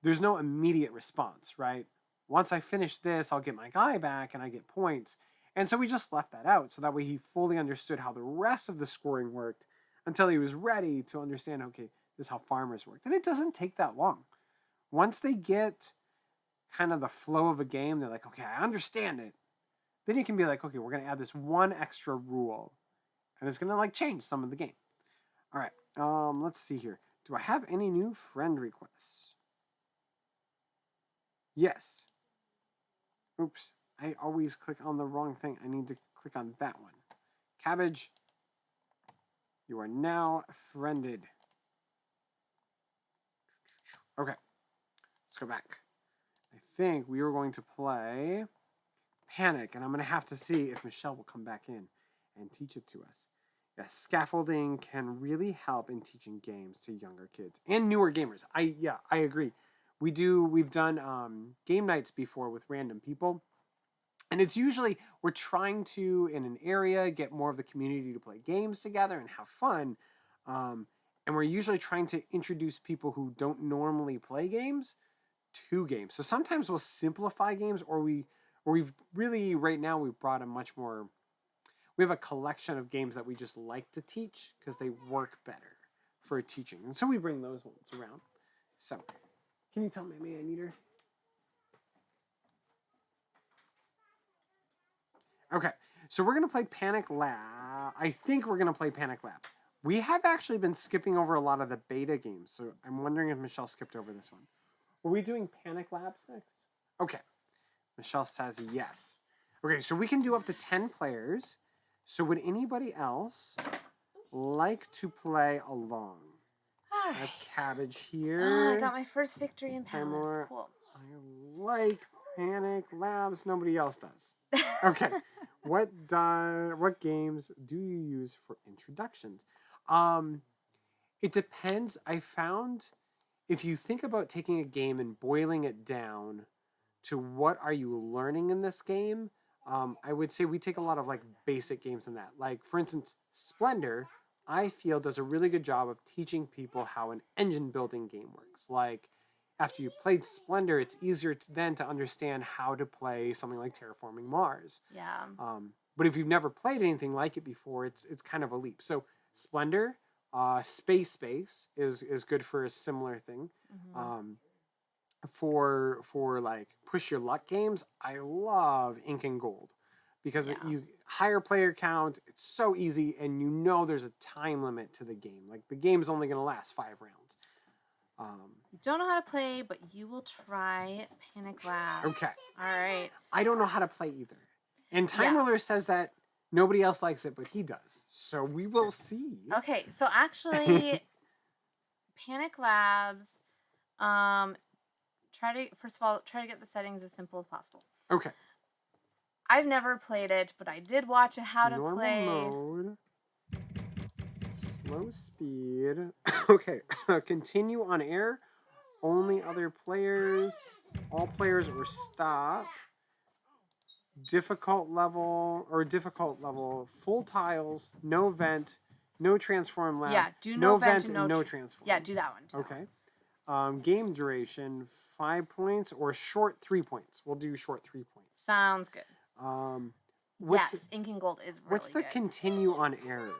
there's no immediate response, right? Once I finish this, I'll get my guy back and I get points. And so we just left that out so that way he fully understood how the rest of the scoring worked until he was ready to understand, okay, this is how farmers work. And it doesn't take that long. Once they get kind of the flow of a game, they're like, okay, I understand it. Then you can be like, okay, we're going to add this one extra rule. And it's going to like change some of the game. All right, let's see here. Do I have any new friend requests? Yes. Oops, I always click on the wrong thing. I need to click on that one. Cabbage, you are now friended. Okay, let's go back. I think we were going to play Panic, and I'm going to have to see if Michelle will come back in and teach it to us. Yes, scaffolding can really help in teaching games to younger kids and newer gamers. I agree. We've done game nights before with random people. And it's usually we're trying to, in an area, get more of the community to play games together and have fun. And we're usually trying to introduce people who don't normally play games to games. So sometimes we'll simplify games, or we've really, right now, we've brought a much more, we have a collection of games that we just like to teach because they work better for teaching. And so we bring those ones around. So, can you tell Mammy I need her? Okay, so we're going to play Panic Lab. I think we're going to play Panic Lab. We have actually been skipping over a lot of the beta games, so I'm wondering if Michelle skipped over this one. Are we doing Panic Labs next? Okay, Michelle says yes. Okay, so we can do up to 10 players. So would anybody else like to play along? All right. I have Cabbage here. Oh, I got my first victory in Palace. Cool. I like Panic Labs. Nobody else does. Okay. What games do you use for introductions? It depends. I found if you think about taking a game and boiling it down to what are you learning in this game, I would say we take a lot of like basic games in that. Like for instance, Splendor, I feel does a really good job of teaching people how an engine building game works. Like after you played Splendor, it's easier then to understand how to play something like Terraforming Mars. Yeah. But if you've never played anything like it before, it's kind of a leap. So Splendor, Space is good for a similar thing. Mm-hmm. For like push your luck games, I love Ink and Gold because you higher player count. It's so easy, and you know there's a time limit to the game. Like the game's only going to last 5 rounds. You don't know how to play, but you will try Panic Labs. Okay. All right. I don't know how to play either, and Time Ruler says that nobody else likes it, but he does. So we will see. Okay, so actually, Panic Labs. Try to get the settings as simple as possible. Okay. I've never played it, but I did watch a how to Normal play. mode. Slow speed. Okay. Continue on air. Only other players. All players or stop. Difficult level. Full tiles. No vent. No transform lab. Yeah, do no no vent and and no transform. Yeah, do that one. Do that Okay. Game duration 5 points or short 3 points. We'll do short 3 points. Sounds good. What's yes, Ink and Gold is really what's the good. continue on error?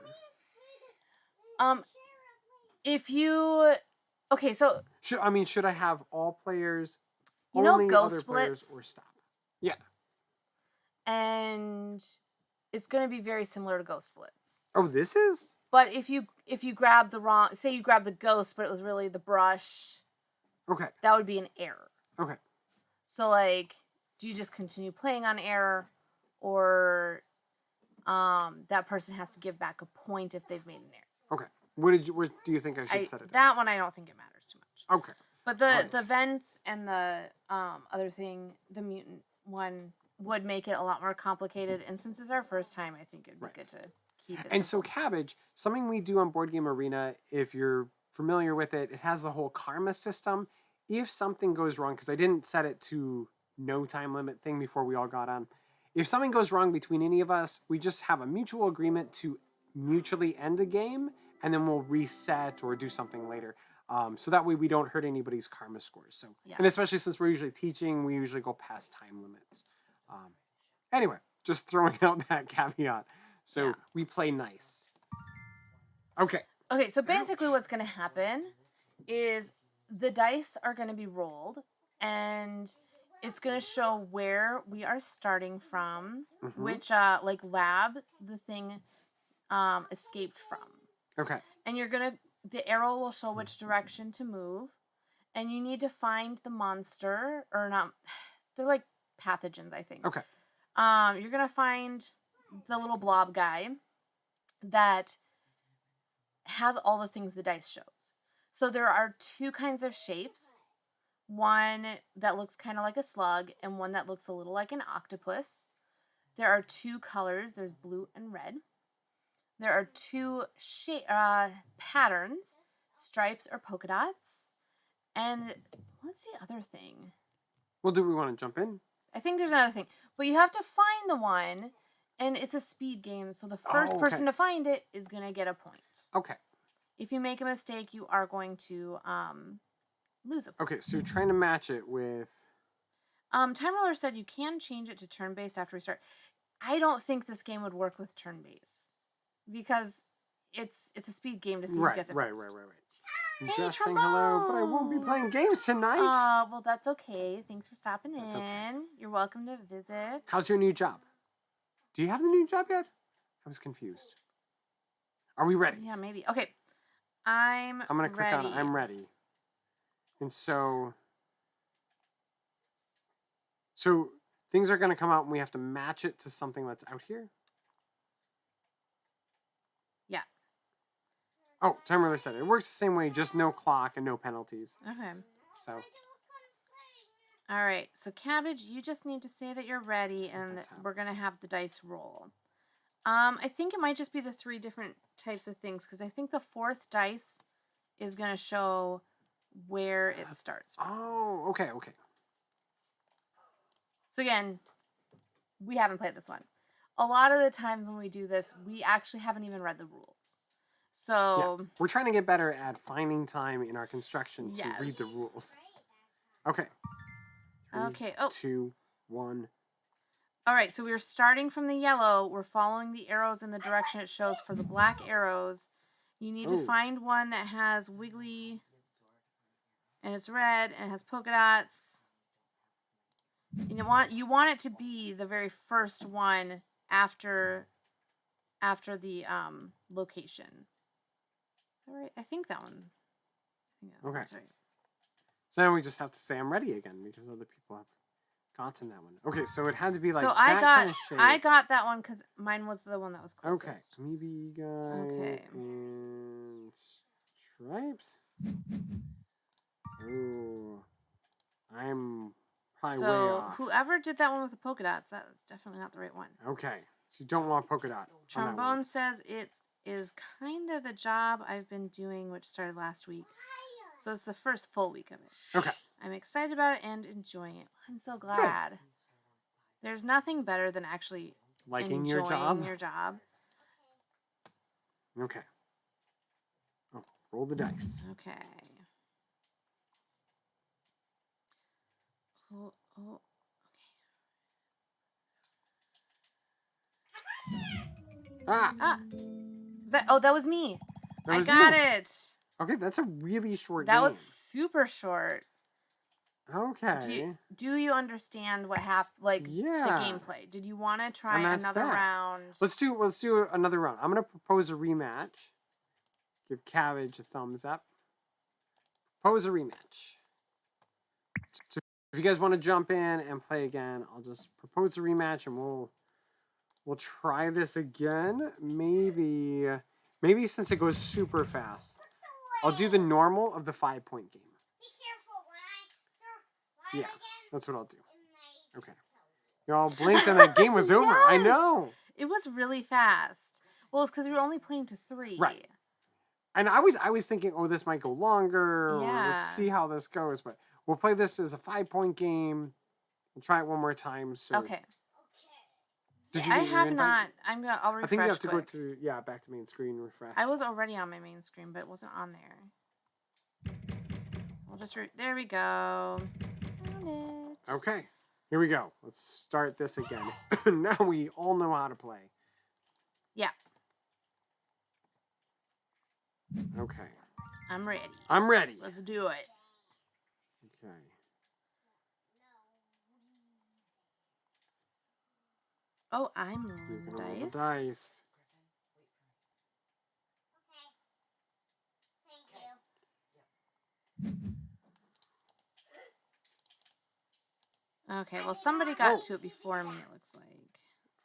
If you okay, so Should I have all players, you know only Ghost other players, Splits? or stop? Yeah. And it's going to be very similar to Ghost Splits. Oh, this is? But if you grab the wrong, say you grab the ghost, but it was really the brush. Okay. That would be an error. Okay. So like, do you just continue playing on error, or that person has to give back a point if they've made an error? Okay. What do you think I should set it that as? one I don't think it matters too much. Okay. But the vents and the other thing, the mutant one, would make it a lot more complicated. And since it's our first time, I think it'd be good to keep it And simple. so Cabbage, something we do on Board Game Arena, if you're familiar with it, it has the whole karma system. If something goes wrong, because I didn't set it to no time limit thing before we all got on. If something goes wrong between any of us, we just have a mutual agreement to mutually end the game, and then we'll reset or do something later. So that way we don't hurt anybody's karma scores. So, and especially since we're usually teaching, we usually go past time limits. Anyway, just throwing out that caveat. So we play nice. Okay. Okay, so basically what's going to happen is the dice are going to be rolled, and it's going to show where we are starting from, which like lab the thing escaped from. Okay. And the arrow will show which direction to move, and you need to find the monster, or not, they're like pathogens, I think. Okay. You're going to find the little blob guy that has all the things the dice shows. So there are two kinds of shapes. One that looks kind of like a slug, and one that looks a little like an octopus. There are two colors. There's blue and red. There are two patterns, stripes or polka dots. And what's the other thing? Well, do we want to jump in? I think there's another thing. But you have to find the one, and it's a speed game, so the first person to find it is going to get a point. Okay. If you make a mistake, you are going to lose a point. Okay, so you're trying to match it with... Time Roller said you can change it to turn-based after we start. I don't think this game would work with turn-based, because it's a speed game to see who gets it first. Right. I'm just saying hello, but I won't be playing games tonight. Well, that's okay. Thanks for stopping in. Okay. You're welcome to visit. How's your new job? Do you have the new job yet? I was confused. Are we ready? Yeah, maybe. Okay. I'm going to click on I'm ready. And so things are going to come out and we have to match it to something that's out here? Yeah. Oh, Time Ruler said it. It works the same way, just no clock and no penalties. Okay. So. All right. So, Cabbage, you just need to say that you're ready, and we're going to have the dice roll. I think it might just be the 3 different types of things, because I think the 4th dice is going to show where it starts from. Oh, okay. So again, we haven't played this one. A lot of the times when we do this, we actually haven't even read the rules. So we're trying to get better at finding time in our construction to read the rules. Okay. 3, 2, 1. All right, so we're starting from the yellow. We're following the arrows in the direction it shows for the black arrows. You need to find one that has wiggly, and it's red, and it has polka dots. And you want it to be the very first one after the location. All right, I think that one. Okay. That's right. So now we just have to say I'm ready again because other people have gotten that one. Okay, so it had to be like so that kind of shape. I got that one because mine was the one that was closest. Okay, maybe guy and stripes. Oh, I'm probably way So off. whoever did that one with the polka dots, that's definitely not the right one. Okay. So you don't want polka dot. on that one. Trombone says it is kind of the job I've been doing, which started last week. So it's the first full week of it. Okay. I'm excited about it and enjoying it. I'm so glad. There's nothing better than actually Liking enjoying your job? your job. Okay. Oh, roll the dice. Okay. Oh. Ah! That was me. That was I got you. it. Okay, that's a really short That game. was super short. Okay. Do you understand what happened? Like the Yeah. gameplay? Did you want to try And that's another that. round? Let's do another round. I'm gonna propose a rematch. Give Cabbage a thumbs up. Propose a rematch. So if you guys want to jump in and play again, I'll just propose a rematch and we'll try this again. Maybe since it goes super fast, I'll do the normal of the 5-point game. Be careful when I Yeah, that's what I'll do. again. Okay. Y'all blinked and that game was over. I Yes. know. It was really fast. Well, it's because we were only playing to 3. Right. And I was thinking, oh, this might go longer. Or Yeah. let's see how this goes. But we'll play this as a 5-point game. We'll try it one more time. So Okay. did you I get your have invite? not. I'll refresh. I think you have to quick. go to back to main screen, refresh. I was already on my main screen, but it wasn't on there. We'll just there we go. Found it. Okay. Here we go. Let's start this again. Now we all know how to play. Yeah. Okay. I'm ready. I'm ready. Let's do it. Okay. Oh, I'm You rolling can the roll dice. the dice. Thank you. Okay, well, somebody got to it before me, it looks like.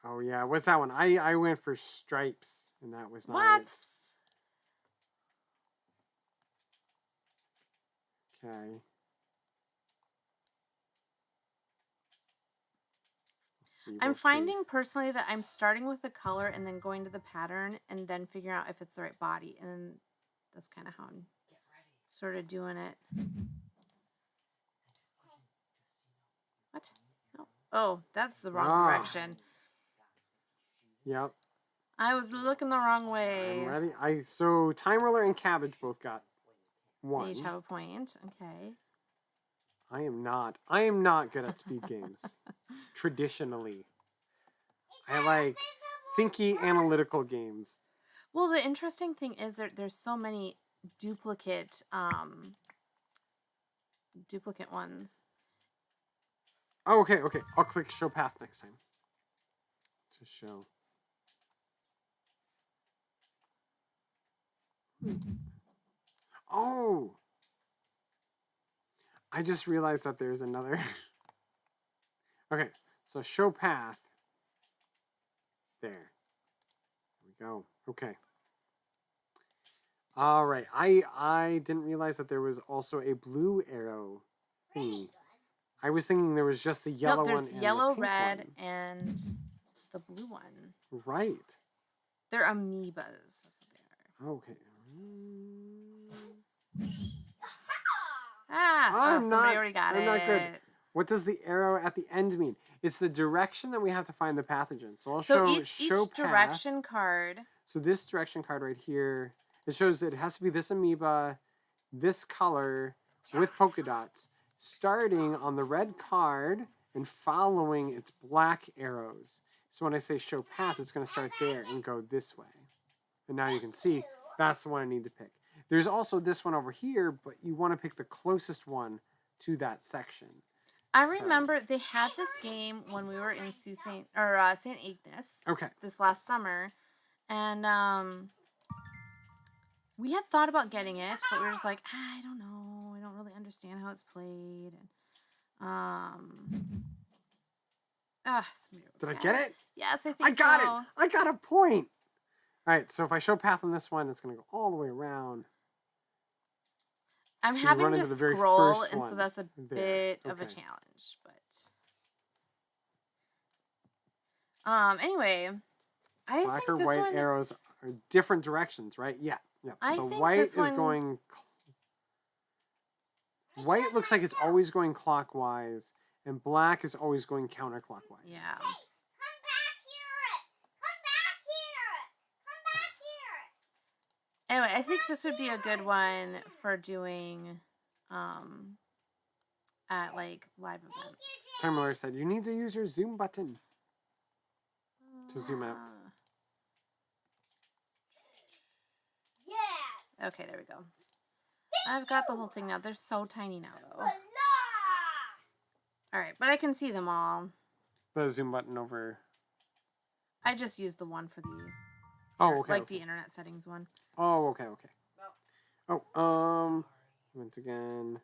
Oh yeah, what's that one? I went for stripes, and that was not What? it. Okay. I'm finding personally that I'm starting with the color and then going to the pattern and then figuring out if it's the right body. And then that's kind of how I'm sort of doing it. What? No. Oh, that's the wrong direction. Yep. I was looking the wrong way. I'm ready. So Time Roller and Cabbage both got 1. They each have a point. Okay. I am not good at speed games. Traditionally. I like thinky analytical games. Well, the interesting thing is there's so many duplicate ones. Oh, okay. I'll click show path next time. To show. Oh! I just realized that there's another. Okay, so show path. There. There we go. Okay. All right. I didn't realize that there was also a blue arrow thingy. I was thinking there was just the yellow one. There's yellow, red, and the blue one. Right. They're amoebas. That's what they are. Okay. Somebody already got it. I'm not good. What does the arrow at the end mean? It's the direction that we have to find the pathogen. So I'll show each direction card. So this direction card right here, it shows that it has to be this amoeba, this color, with polka dots, starting on the red card and following its black arrows. So when I say show path, it's going to start there and go this way. And now you can see that's the one I need to pick. There's also this one over here, but you want to pick the closest one to that section. I remember they had this game when we were in St. Ignace. Okay. This last summer, and we had thought about getting it, but we were just like, I don't know, I don't really understand how it's played. And did I get it? Yes, I think I got it. I got a point. All right, so if I show path on this one, it's going to go all the way around. I'm So having to scroll, and so that's a bit of a challenge. But Anyway, I Black think or this white one. arrows are different directions, right? Yeah. Yeah. I So think white this is one- going. White looks like it's always going clockwise, and black is always going counterclockwise. Yeah. Come back here! Come back here! Come back here! Anyway, I think this would be a good one for doing, at like live events. Timer said you need to use your zoom button to zoom out. Yeah! Okay, there we go. I've got the whole thing now. They're so tiny now, though. Blah! All right, but I can see them all. The zoom button over. I just used the one for the Oh, okay. like okay. the internet settings one. Oh, okay, okay. Once again.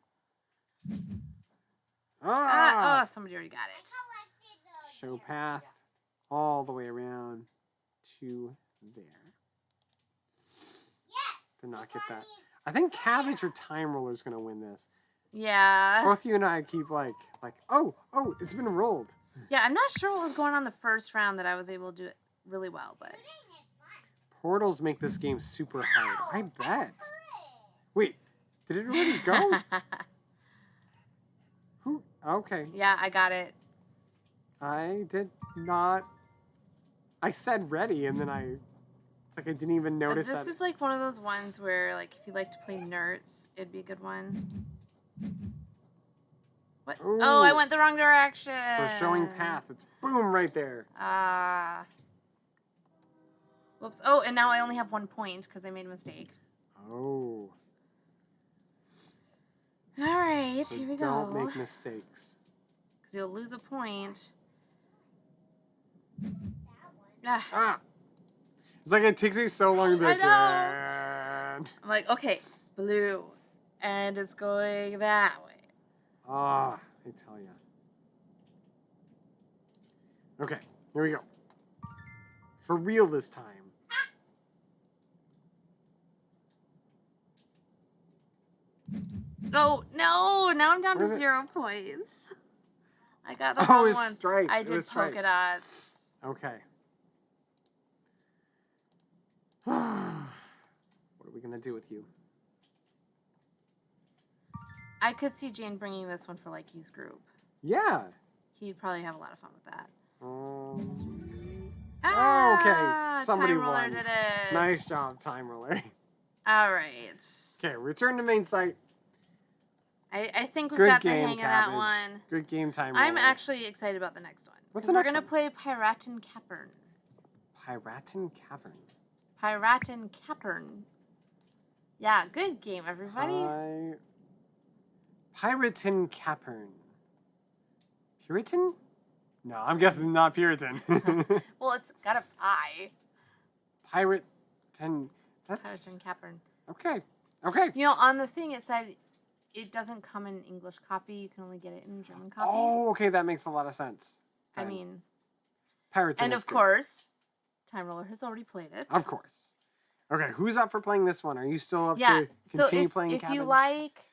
Oh, somebody already got it. Show path all the way around to there. To not get that. I think Cabbage or Time Roller is gonna win this. Yeah. Both you and I keep like, oh, it's been rolled. Yeah, I'm not sure what was going on the first round that I was able to do it really well, but Portals make this game super hard. I bet. Wait, did it already go? Who? Okay. yeah, I got it. I did not. I said ready, and then it's like I didn't even notice This that. is like one of those ones where, like, if you like to play nerds, it'd be a good one. What? Ooh. Oh, I went the wrong direction. So showing path, it's boom right there. Whoops. Oh, and now I only have 1 point because I made a mistake. Oh. All right, So here we don't go. make mistakes. Because you'll lose a point. It's like it takes me so long to be like, I'm like, okay, blue. And it's going that way. I tell ya. Okay, here we go. For real this time. Oh, no. Now I'm down Where's to it? 0 points. I got the Oh, wrong it's one. stripes. I It did was stripes. polka dots. Okay. What are we gonna do with you? I could see Jane bringing this one for like youth group. Yeah. He'd probably have a lot of fun with that. Okay, somebody Time Roller won. did it. Nice job, Time Roller. All right. Okay, return to main site. I think we've Good got the game, hang of Cabbage. that one. Good game, Time Roller. I'm actually excited about the next one. What's 'Cause the we're next gonna one? play Piraten Cavern. Piraten Cavern. Piraten Cavern. Yeah, good game, everybody. Piraten Cavern. Puritan? No, I'm guessing not Puritan. Well, it's got a I. Piraten. That's Piraten Cavern. okay. Okay. You know, on the thing it said it doesn't come in English copy. You can only get it in German copy. Oh, okay. That makes a lot of sense. I Then. mean, Piraten. and is of good. course, Time Roller has already played it. Of course. Okay, who's up for playing this one? Are you still up Yeah. to So continue playing if Cabbage? you like,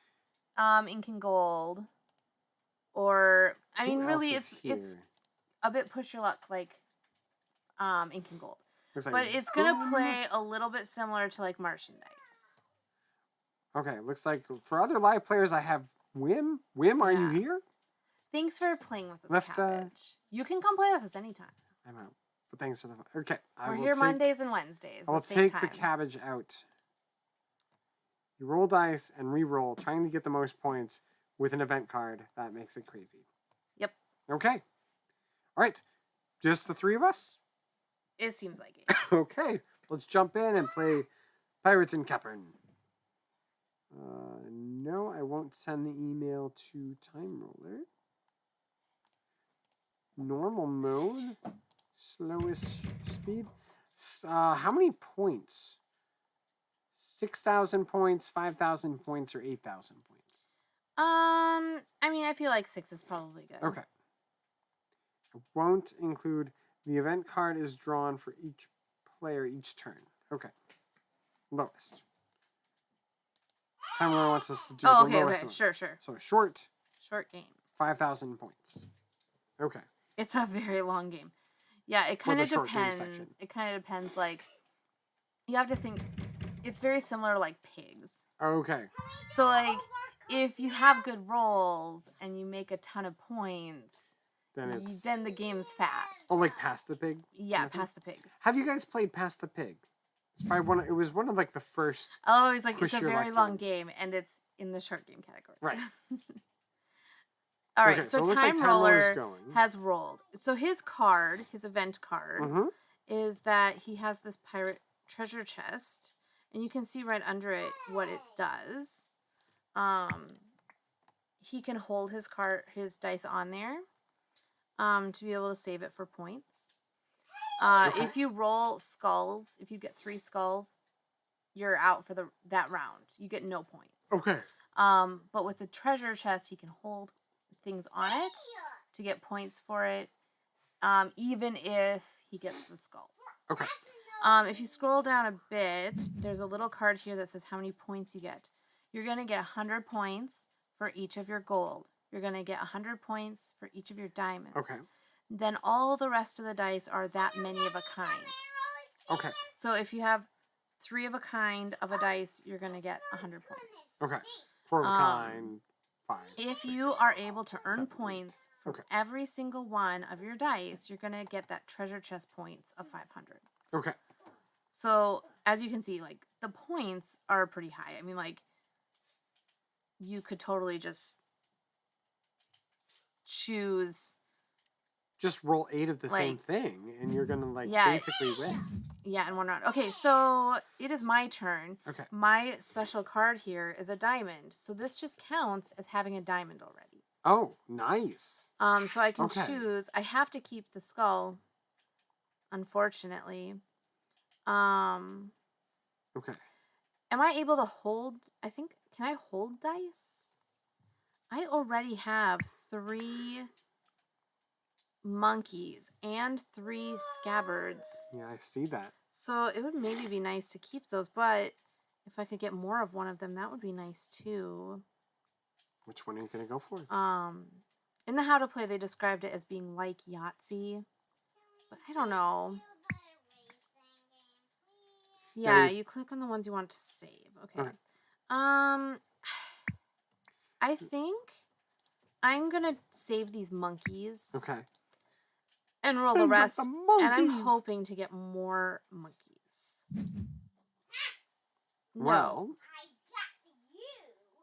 Ink and Gold, or I mean, Who really, else is it's here? a bit push your luck, like, Ink and Gold. Looks like But it's gonna Boom. play a little bit similar to like Martian Dice. Okay, looks like for other live players, I have Wim. Wim, are you Yeah. here? Thanks for playing with us, Left, Cabbage. You can come play with us anytime. I'm out. But thanks for the fun. Okay, I We're will here take, Mondays and Wednesdays. I will the same take time. the cabbage out. You roll dice and re-roll, trying to get the most points with an event card. That makes it crazy. Yep. Okay. All right. Just the three of us? It seems like it. Okay. Let's jump in and play Pirates in Cavern. No, I won't send the email to Time Roller. Normal mode. Slowest speed. How many points? 6,000 points, 5,000 points, or 8,000 points? I mean, I feel like 6 is probably good. Okay. I won't include the event card is drawn for each player each turn. Okay. Lowest. Time Roller wants us to do the Oh, okay, lowest okay. one. Sure, sure. So short, Short game. 5,000 points. Okay. It's a very long game. Yeah, it For kind the of short game depends. section. It kind of depends. Like, you have to think. It's very similar to like pigs. Okay. So like, if you have good rolls and you make a ton of points, then the game's fast. Oh, like Pass the Pig? Yeah, Pass the Pigs. Have you guys played Pass the Pig? It's probably it was one of like the first. Oh, it's like push it's a your very luck long games. game, and it's in the short game category. Right. All right, Okay, so it looks like Time Time Roller's Roller going. has rolled. So his card, his event card, Mm-hmm. is that he has this pirate treasure chest, and you can see right under it what it does. He can hold his dice on there, to be able to save it for points. Okay. If you roll skulls, if you get 3 skulls, you're out for that round. You get no points. Okay. But with the treasure chest, he can hold things on it to get points for it, even if he gets the skulls. Okay. If you scroll down a bit, there's a little card here that says how many points you get. You're going to get 100 points for each of your gold. You're going to get 100 points for each of your diamonds. Okay. Then all the rest of the dice are that many of a kind. Okay. So if you have 3 of a kind of a dice, you're going to get 100 points. Okay. 4 of a kind. 5. If 6, you are able to earn 7, points 8. for every single one of your dice, you're going to get that treasure chest points of 500. Okay. So, as you can see, like, the points are pretty high. I mean, like, you could totally just choose. Just roll 8 of the same Like, thing, and you're gonna like yeah. basically win. Yeah, in one round. Okay, so it is my turn. Okay. My special card here is a diamond. So this just counts as having a diamond already. Oh, nice. So I can Okay. choose. I have to keep the skull, unfortunately. Okay. Am I able to hold? Can I hold dice? I already have 3 monkeys and 3 scabbards. Yeah, I see that. So it would maybe be nice to keep those, but if I could get more of one of them, that would be nice too. Which one are you gonna go for? In the How to Play, they described it as being like Yahtzee, but I don't know. Yeah, you click on the ones you want to save. Okay. I think I'm gonna save these monkeys. Okay. And roll the rest. And I'm monkeys. hoping to get more monkeys. Well,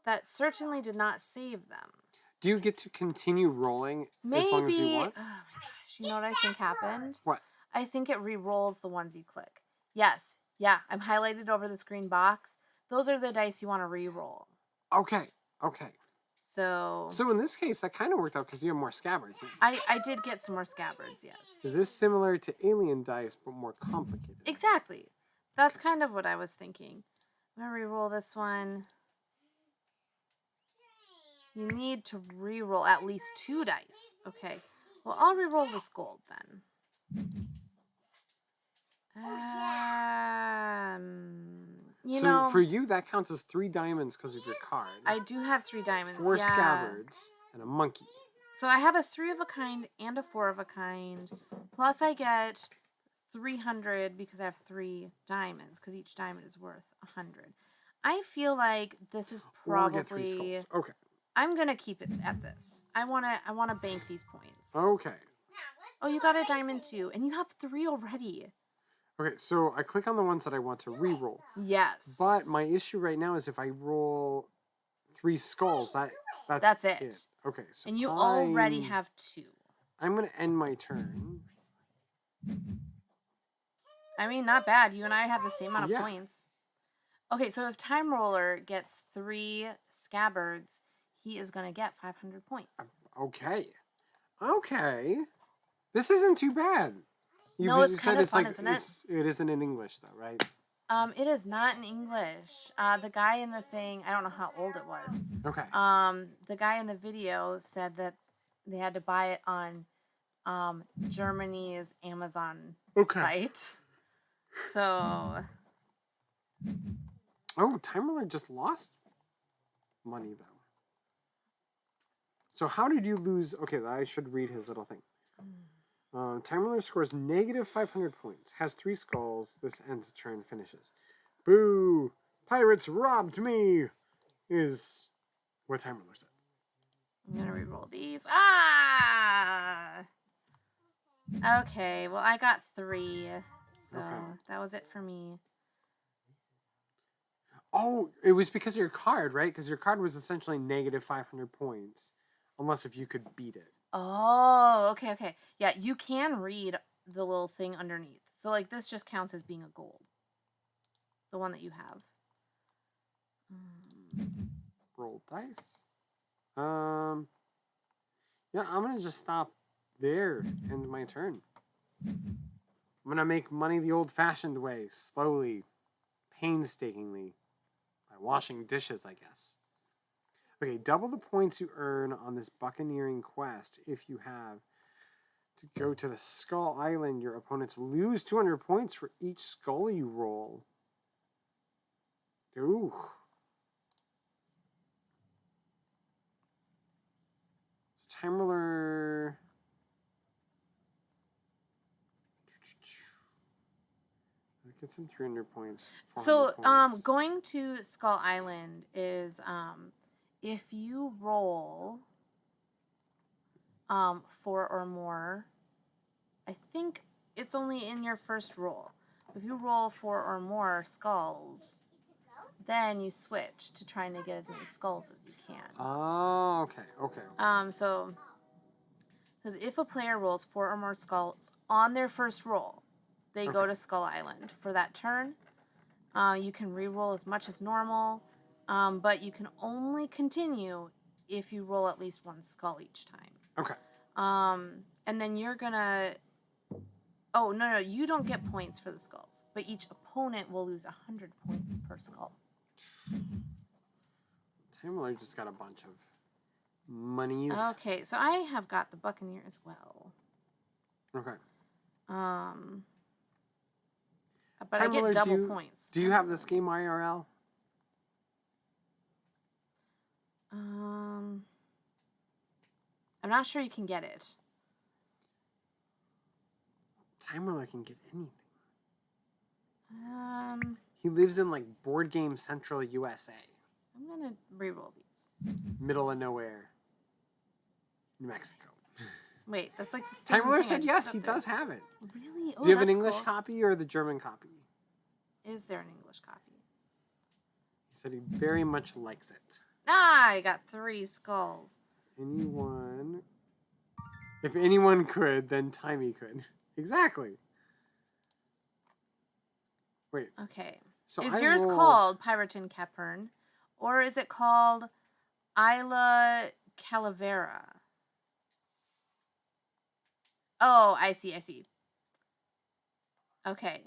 that certainly did not save them. do you get to continue rolling as long as you want? Oh my gosh, you know what I think happened? What? I think it re-rolls the ones you click. Yes. Yeah, I'm highlighted over this green box. Those are the dice you want to re-roll. Okay. Okay. So in this case, that kind of worked out because you have more scabbards. I did get some more scabbards, yes. Is this similar to alien dice, but more complicated? Exactly. That's kind of what I was thinking. I'm going to re-roll this one. You need to re-roll at least 2 dice. Okay. Well, I'll re-roll this gold then. So for you, that counts as 3 diamonds because of your card. I do have 3 diamonds. 4 scabbards and a monkey. So I have a 3 of a kind and a 4 of a kind. Plus I get 300 because I have 3 diamonds because each diamond is worth 100. I feel like this is probably. Or get 3 skulls. Okay. I'm gonna keep it at this. I wanna bank these points. Okay. Oh, you got a diamond too, and you have 3 already. Okay, so I click on the ones that I want to re-roll. Yes. But my issue right now is if I roll 3 skulls, that's it. Okay, so and you already have 2. I'm gonna end my turn. I mean, not bad. You and I have the same amount of points. Okay, so if Time Roller gets 3 scabbards, he is gonna get 500 points. Okay. Okay. This isn't too bad. It's kind of fun, isn't it? It isn't in English, though, right? It is not in English. The guy in the thing, I don't know how old it was. Okay. The guy in the video said that they had to buy it on Germany's Amazon site. So. Oh, Time Roller just lost money, though. So how did you lose? Okay, I should read his little thing. Time Ruler scores negative 500 points. Has 3 skulls. This ends the turn. Finishes. Boo! Pirates robbed me! Is what Time Ruler said. I'm gonna reroll these. Ah! Okay, well, I got 3. So that was it for me. Oh, it was because of your card, right? Because your card was essentially negative 500 points. Unless if you could beat it. Oh, okay. Yeah, you can read the little thing underneath. So, like, this just counts as being a gold. The one that you have. Roll dice. Yeah, I'm going to just stop there. End my turn. I'm going to make money the old-fashioned way. Slowly. Painstakingly. By washing dishes, I guess. Okay, double the points you earn on this buccaneering quest if you have to go to the Skull Island. Your opponents lose 200 points for each skull you roll. Ooh. Time Ruler. Get some 300 points. So, points. going to Skull Island is, if you roll, 4 or more, I think it's only in your first roll. If you roll 4 or more skulls, then you switch to trying to get as many skulls as you can. Oh, okay. So, says if a player rolls 4 or more skulls on their first roll, they go to Skull Island. For that turn, you can re-roll as much as normal, but you can only continue if you roll at least 1 skull each time. Okay. And then you're gonna... Oh, no, you don't get points for the skulls, but each opponent will lose 100 points per skull. Time Ruler just got a bunch of monies. Okay, so I have got the Buccaneer as well. Okay. But Time I get double points. Do you have this game IRL? I'm not sure you can get it. Time Ruler can get anything. He lives in like Board Game Central USA. I'm gonna re-roll these. Middle of nowhere. New Mexico. Wait, that's like the same Time Ruler thing. said yes, he does have it. Really? Oh, do you have an that's English cool. copy or the German copy? Is there an English copy? He said he very much likes it. Ah, I got 3 skulls. If anyone could, then Timey could. Exactly. Wait. Okay. So is yours called Piratin Capern, or is it called Isla Calavera? Oh, I see. Okay.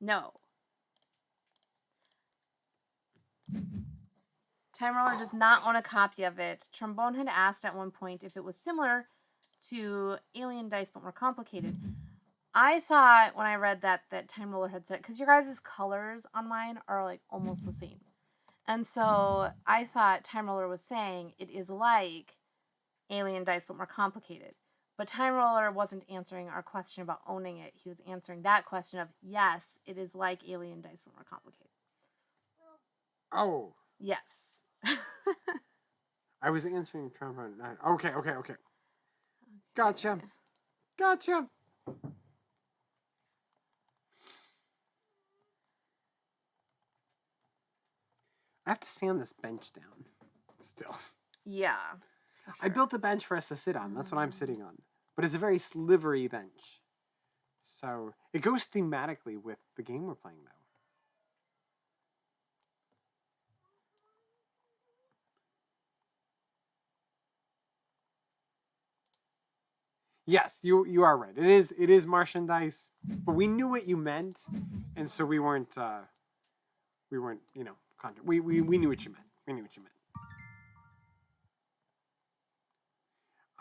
No. Time Roller does not own a copy of it. Trombone had asked at one point if it was similar to Alien Dice but more complicated. I thought when I read that Time Roller had said, because your guys' colors on mine are like almost the same. And so I thought Time Roller was saying it is like Alien Dice but more complicated. But Time Roller wasn't answering our question about owning it. He was answering that question of, yes, it is like Alien Dice but more complicated. Oh. Yes. I was answering Trombone. Okay. Gotcha. I have to sand this bench down. Still. Yeah. Sure. I built a bench for us to sit on. That's what I'm sitting on. But it's a very slivery bench. So it goes thematically with the game we're playing, though. Yes, you are right. It is Martian dice, but we knew what you meant, and so we weren't we knew what you meant. We knew what you meant.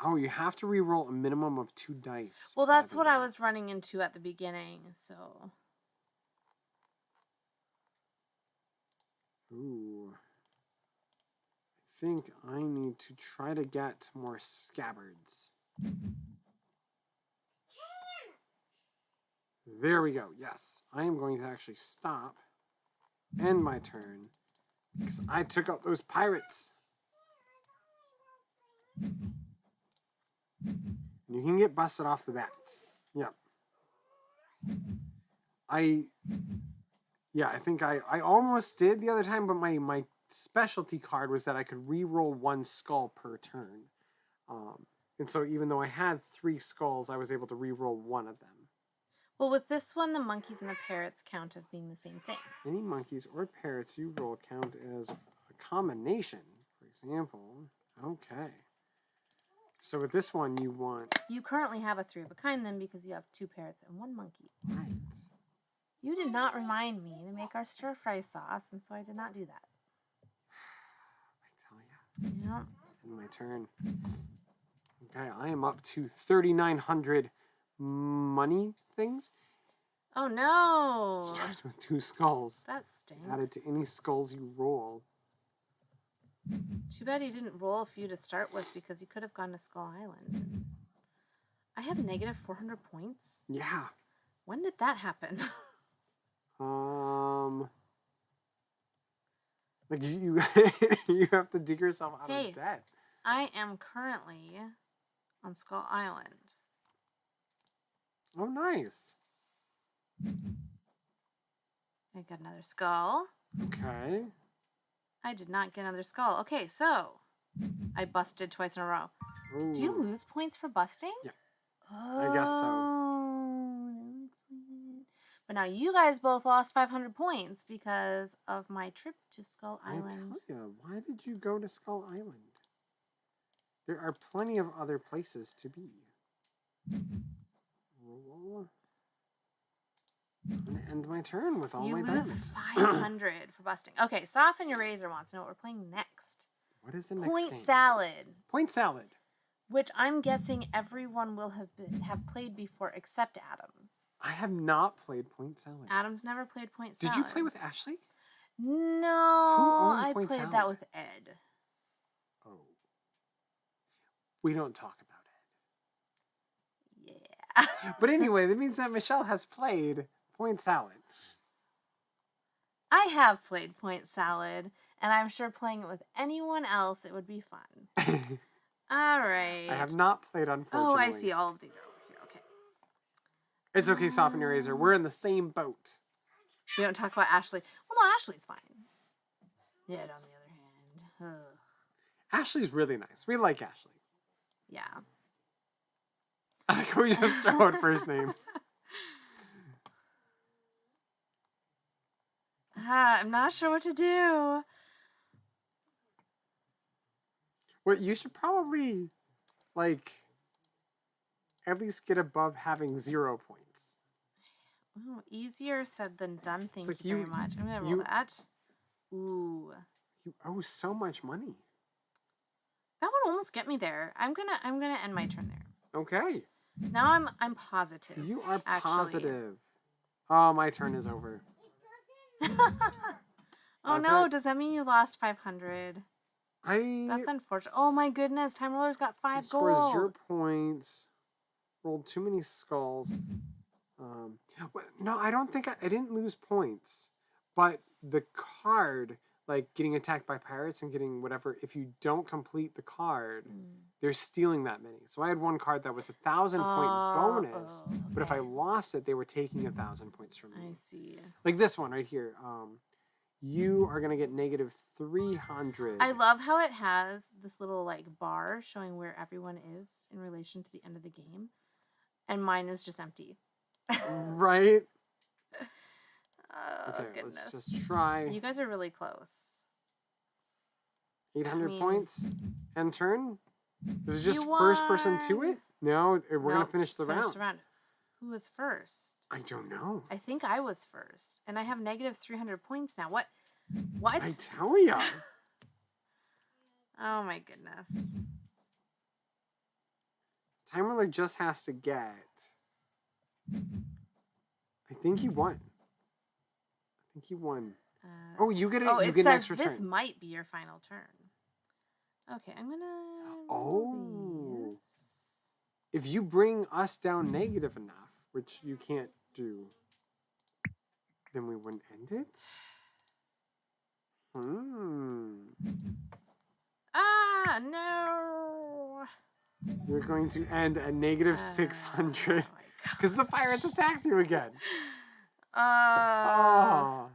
Oh, you have to re-roll a minimum of 2 dice. Well, that's what I was running into at the beginning, so. Ooh. I think I need to try to get more scabbards. There we go. Yes. I am going to actually stop. End my turn. Because I took out those pirates. And you can get busted off the bat. Yep. I think I almost did the other time, but my specialty card was that I could re-roll 1 skull per turn. And so even though I had 3 skulls, I was able to re-roll 1 of them. Well, with this one, the monkeys and the parrots count as being the same thing. Any monkeys or parrots you roll count as a combination, for example. Okay. So with this one, you want... You currently have a 3 of a kind then because you have 2 parrots and 1 monkey. Right. You did not remind me to make our stir-fry sauce, and so I did not do that. I tell ya. Yeah. In my turn. Okay, I am up to 3,900 money things. Oh, no. Starts with 2 skulls. That stinks. Added to any skulls you roll. Too bad you didn't roll a few to start with because you could have gone to Skull Island. I have negative 400 points? Yeah. When did that happen? Like you you have to dig yourself out of debt. I am currently on Skull Island. Oh, nice. I got another skull. Okay. I did not get another skull. Okay, so I busted twice in a row. Ooh. Do you lose points for busting? Yeah. Oh, I guess so. But now you guys both lost 500 points because of my trip to Skull I Island. tell you, why did you go to Skull Island? There are plenty of other places to be. Roll. I'm going to end my turn with all my dice. You lose 500 for busting. Okay, Soften Your Razor wants to know what we're playing next. What is the next Point game? Salad. Point Salad. Which I'm guessing everyone will have played before except Adam. I have not played Point Salad. Adam's never played Point Salad. Did you play with Ashley? No, I Point played Salad? that with Ed. Oh. We don't talk about it. Yeah. But anyway, that means that Michelle has played Point Salad. I have played Point Salad, and I'm sure playing it with anyone else, it would be fun. All right. I have not played, unfortunately. Oh, I see. All of these are over here. Okay. It's okay, Soften Your Razor. We're in the same boat. We don't talk about Ashley. Well, no, Ashley's fine. Ed, on the other hand. Ugh. Ashley's really nice. We like Ashley. Yeah. Can we just throw out first names? I'm not sure what to do. Well, you should probably, like, at least get above having 0 points. Oh, easier said than done. Thank like you very much. I'm gonna roll that. Ooh. You owe so much money. That would almost get me there. I'm gonna end my turn there. Okay. Now I'm positive. You are actually. positive. Oh, my turn is over. Oh That's no, it. does that mean you lost 500? That's unfortunate. Oh my goodness, Time Roller's got 5 scores gold. 0 points. Rolled too many skulls. No, I don't think I didn't lose points. But the card, like getting attacked by pirates and getting whatever, if you don't complete the card, they're stealing that many. So I had one card that was 1,000 point bonus, but if I lost it, they were taking 1,000 points from me. I see. Like this one right here. You are gonna get negative 300. I love how it has this little like bar showing where everyone is in relation to the end of the game, and mine is just empty. Right? Oh, Okay, goodness. let's just try. You guys are really close. 800 points. End turn? Is it just first person to it? No, we're going to finish the round. Who was first? I don't know. I think I was first. And I have negative 300 points now. What? What? I tell ya. Oh my goodness. Time Roller just has to get... I think he won. Oh, you get an extra turn. This might be your final turn. Okay, I'm gonna. If you bring us down negative enough, which you can't do? Then we wouldn't end it? Ah, no. You're going to end at negative 600 because the pirates attacked you again. Oh.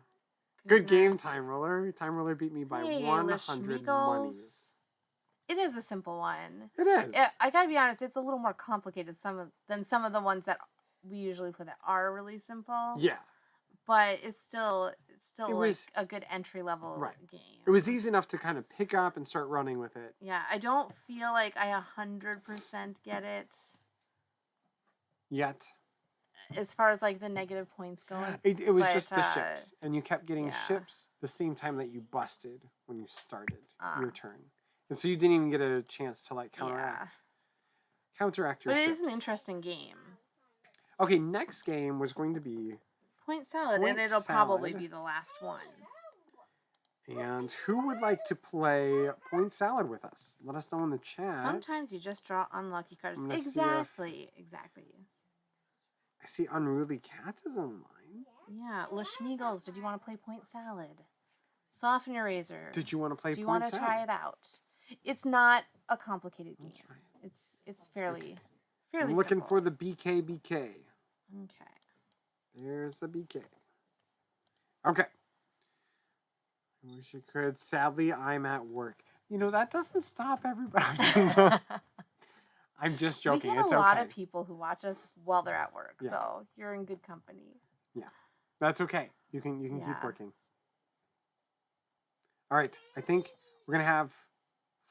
Good game, Time Roller. Time Roller beat me by 100 monies. It is a simple one. It is. I gotta be honest, it's a little more complicated than some of the ones that we usually play that are really simple. Yeah. But it's still like a good entry level game. It was easy enough to kind of pick up and start running with it. Yeah, I don't feel like I 100% get it. Yet. As far as like the negative points go. It was just the ships. And you kept getting ships the same time that you busted when you started your turn. And so you didn't even get a chance to like counteract your ships. But it is an interesting game. Okay, next game was going to be Point Salad, and it'll probably be the last one. And who would like to play Point Salad with us? Let us know in the chat. Sometimes you just draw unlucky cards. Exactly. I see Unruly Cat is online. Yeah, Lashmeagles, did you want to play Point Salad? Soften Your Razor. Did you want to play Point Salad? Do you want to try it out? It's not a complicated game. It's fairly I'm looking simple. for the BK. Okay. There's the BK. Okay. I wish you could. Sadly, I'm at work. You know, that doesn't stop everybody. I'm just joking. We have a lot of people who watch us while they're at work, so you're in good company. Yeah. That's okay. You can keep working. All right. I think we're going to have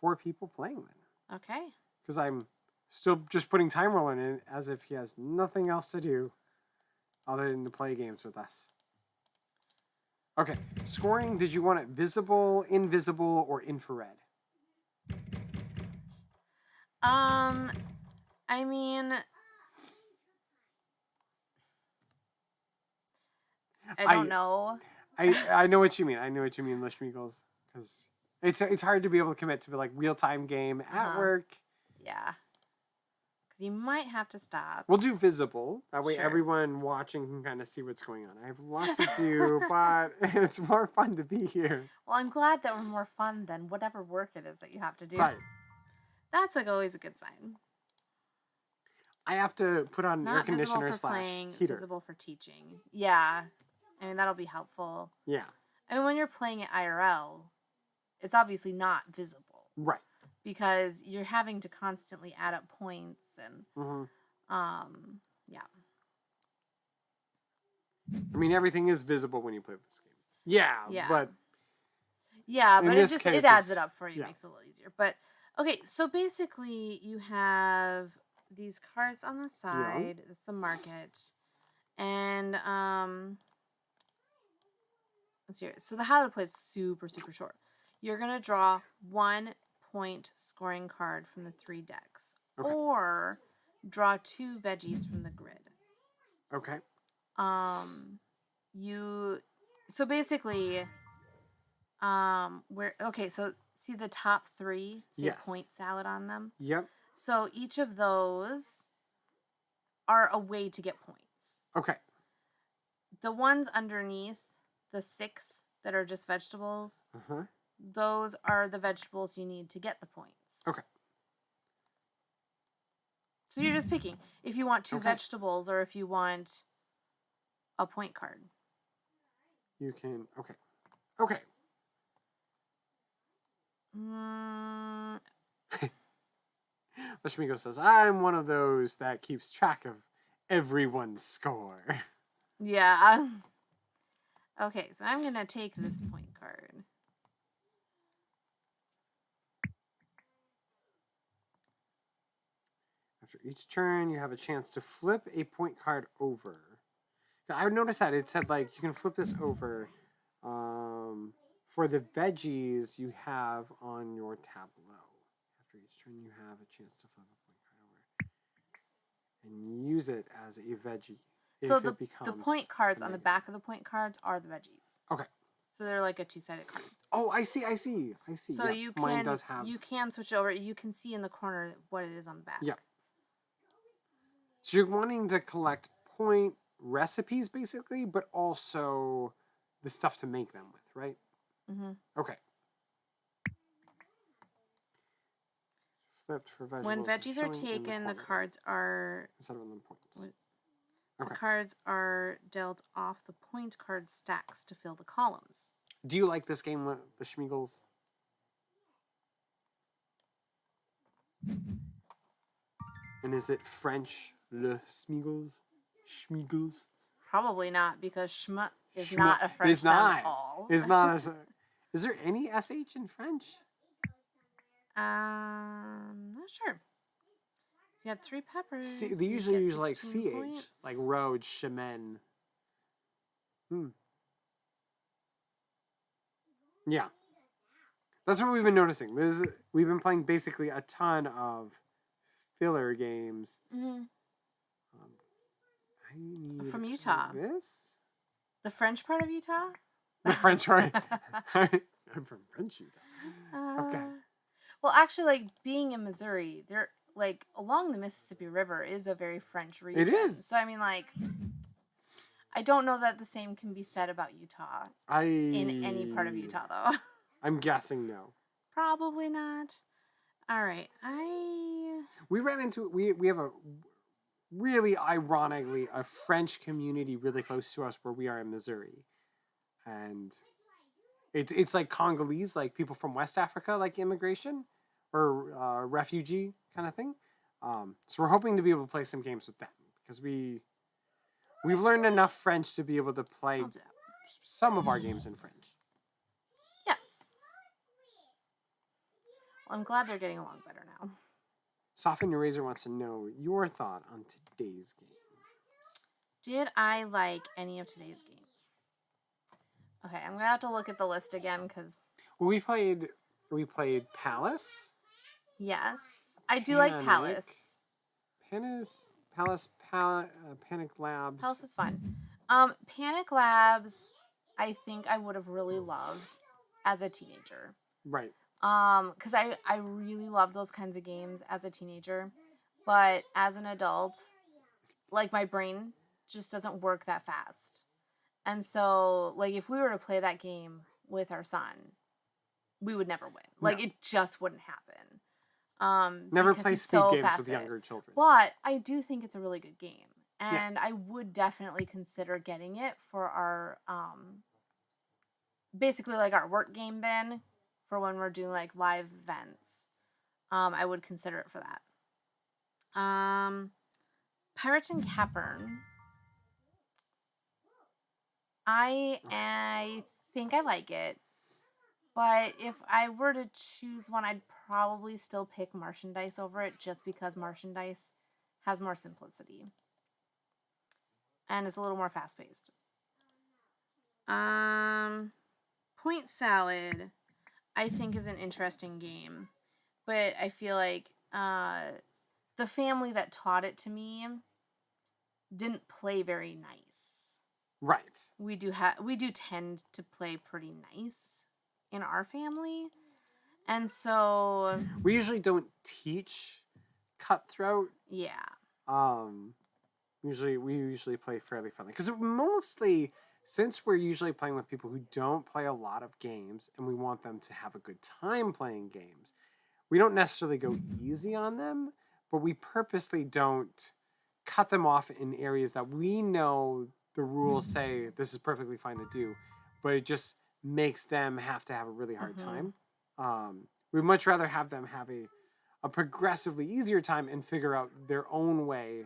4 people playing then. Okay. Because I'm still just putting Time Roller in it as if he has nothing else to do other than to play games with us. Okay, scoring, did you want it visible, invisible, or infrared? I mean, I don't know. I know what you mean. I know what you mean, Lashmeagles. Because it's hard to be able to commit to like real-time game at work. Yeah. You might have to stop. We'll do visible. That way everyone watching can kind of see what's going on. I have lots to do, but it's more fun to be here. Well, I'm glad that we're more fun than whatever work it is that you have to do. Right. That's like always a good sign. I have to put on an air conditioner / heater. Visible for teaching. Yeah. I mean, that'll be helpful. Yeah. I mean, when you're playing at IRL, it's obviously not visible. Right. Because you're having to constantly add up points and, yeah. I mean, everything is visible when you play this game. Yeah. But it adds it up for you, makes it a little easier. But okay, so basically you have these cards on the side. It's the market, and let's hear it. So how to play is super short. You're gonna draw 1 point scoring card from the 3 decks, or draw 2 veggies from the grid. Okay. So basically, so see the top 3 say Point Salad on them. Yep. So each of those are a way to get points. Okay. The ones underneath, the 6 that are just vegetables, those are the vegetables you need to get the points. Okay. So you're just picking if you want 2 vegetables or if you want a point card. You can, okay. Lashmigo says, I'm one of those that keeps track of everyone's score. Yeah. Okay, so I'm going to take this point card. After each turn, you have a chance to flip a point card over. I noticed that it said, like, you can flip this over for the veggies you have on your tableau. After each turn, you have a chance to flip a point card over and use it as a veggie. So the point cards on the back of the point cards are the veggies. Okay. So they're like a 2-sided card. Oh, I see. So mine does have. You can switch over. You can see in the corner what it is on the back. Yeah. So you're wanting to collect point recipes basically, but also the stuff to make them with, right? Mm-hmm. Okay. Flipped for vegetables. When veggies are showing in taken, the corner cards are... instead of in the points. What? Okay. The cards are dealt off the point card stacks to fill the columns. Do you like this game, the Schmeagles? And is it French, le Schmeagles? Schmeagles? Probably not, because schma is Schma- not a French it's sound not. at all. It's not. Is there any SH in French? Not sure. If you had 3 peppers, They usually use like 16 CH, points. like road, chemin. Yeah. That's what we've been noticing. We've been playing basically a ton of filler games. Mm-hmm. I need From Utah. This? The French part of Utah? The French part. I'm from French Utah. Okay. Well, actually, like, being in Missouri, there, like, along the Mississippi River is a very French region. It is. So, I mean, like, I don't know that the same can be said about Utah. In any part of Utah, though. I'm guessing no. Probably not. All right. We ran into... We have a... Really ironically, a French community really close to us where we are in Missouri. And it's like Congolese, like people from West Africa, like immigration or refugee kind of thing. So we're hoping to be able to play some games with them because we've learned enough French to be able to play some of our games in French. Yes. Well, I'm glad they're getting along better now. Soften Your Razor wants to know your thought on today's game. Did I like any of today's games? Okay, I'm gonna have to look at the list again because... Well, we played Palace. Yes. I do like Palace. Panic Labs. Palace is fun. Panic Labs, I think I would have really loved as a teenager. Right. Because I really loved those kinds of games as a teenager. But as an adult, like, my brain just doesn't work that fast. And so, like, if we were to play that game with our son, we would never win. Like, No. it just wouldn't happen. Never because play he's speed so games with facile. younger children. But I do think it's a really good game. And I would definitely consider getting it for our, basically, like, our work game bin for when we're doing, like, live events. I would consider it for that. Pirates and Capern. I think I like it. But if I were to choose one, I'd probably still pick Merchandise over it just because Merchandise has more simplicity. And is a little more fast-paced. Point Salad, I think, is an interesting game. But I feel like the family that taught it to me didn't play very nice. Right. We do tend to play pretty nice in our family. And so we usually don't teach cutthroat. Yeah. We usually play fairly friendly because mostly, since we're usually playing with people who don't play a lot of games and we want them to have a good time playing games, we don't necessarily go easy on them, but we purposely don't cut them off in areas that we know the rules say this is perfectly fine to do, but it just makes them have to have a really hard time. We'd much rather have them have a progressively easier time and figure out their own way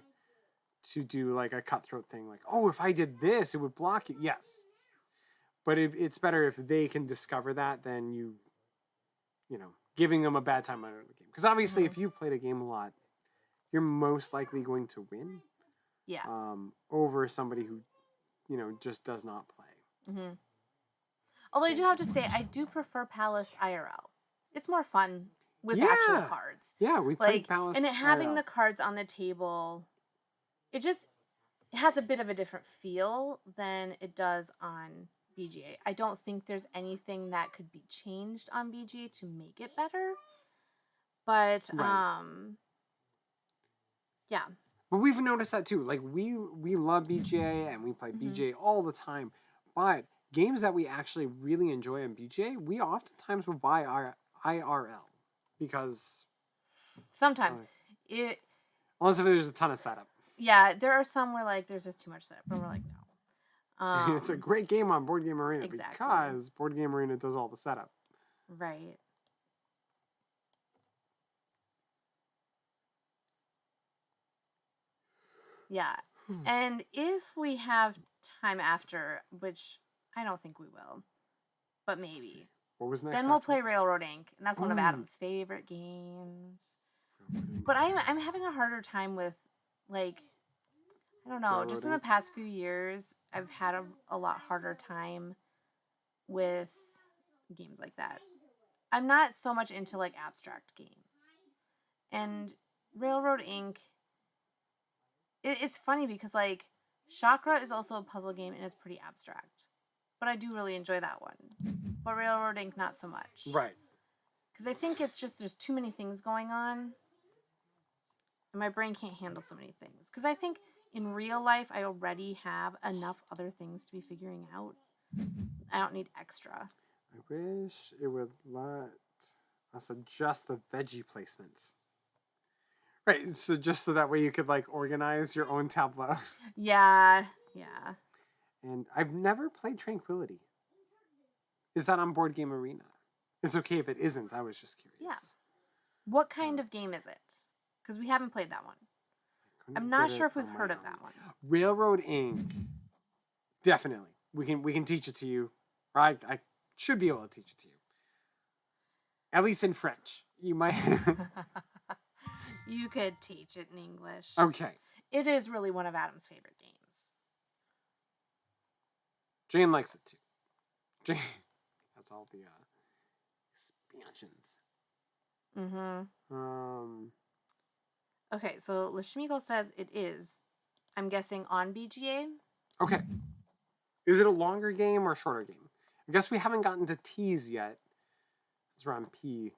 to do like a cutthroat thing. Like, oh, if I did this, it would block it. Yes. But it's better if they can discover that than you know, giving them a bad time out of the game. Because obviously if you played a game a lot, you're most likely going to win. Yeah. Over somebody who, you know, just does not play. Although I do have to say, I do prefer Palace IRL. It's more fun with actual cards. Yeah, we played Palace and having IRL. the cards on the table, it has a bit of a different feel than it does on BGA. I don't think there's anything that could be changed on BGA to make it better. But, yeah. But we've noticed that too. Like we love BGA and we play BGA all the time. But games that we actually really enjoy in BGA, we oftentimes will buy our IRL because Sometimes it. unless if there's a ton of setup. Yeah, there are some where like there's just too much setup, and we're like, no. It's a great game on Board Game Arena Exactly. because Board Game Arena does all the setup. Right. Yeah. And if we have time after, which I don't think we will, but maybe. What was next? Then we'll play Railroad Inc. And that's one of Adam's favorite games. But I'm having a harder time with, like, I don't know, just in the past few years, I've had a lot harder time with games like that. I'm not so much into, like, abstract games. And Railroad Inc., it's funny because, like, Chakra is also a puzzle game and it's pretty abstract. But I do really enjoy that one. But Railroad Inc., not so much. Right. Because I think it's just there's too many things going on. And my brain can't handle so many things. Because I think in real life, I already have enough other things to be figuring out. I don't need extra. I wish it would let us adjust the veggie placements. Right, so just so that way you could, like, organize your own tableau. Yeah. And I've never played Tranquility. Is that on Board Game Arena? It's okay if it isn't. I was just curious. Yeah. What kind of game is it? Because we haven't played that one. I'm not sure if we've heard of that one. Railroad Inc. Definitely. We can teach it to you. Or I should be able to teach it to you. At least in French. You might... You could teach it in English. Okay. It is really one of Adam's favorite games. Jane likes it too. Jane has all the expansions. Okay, so Lashmigal says it is. I'm guessing on BGA. Okay. Is it a longer game or a shorter game? I guess we haven't gotten to T's yet. It's around P.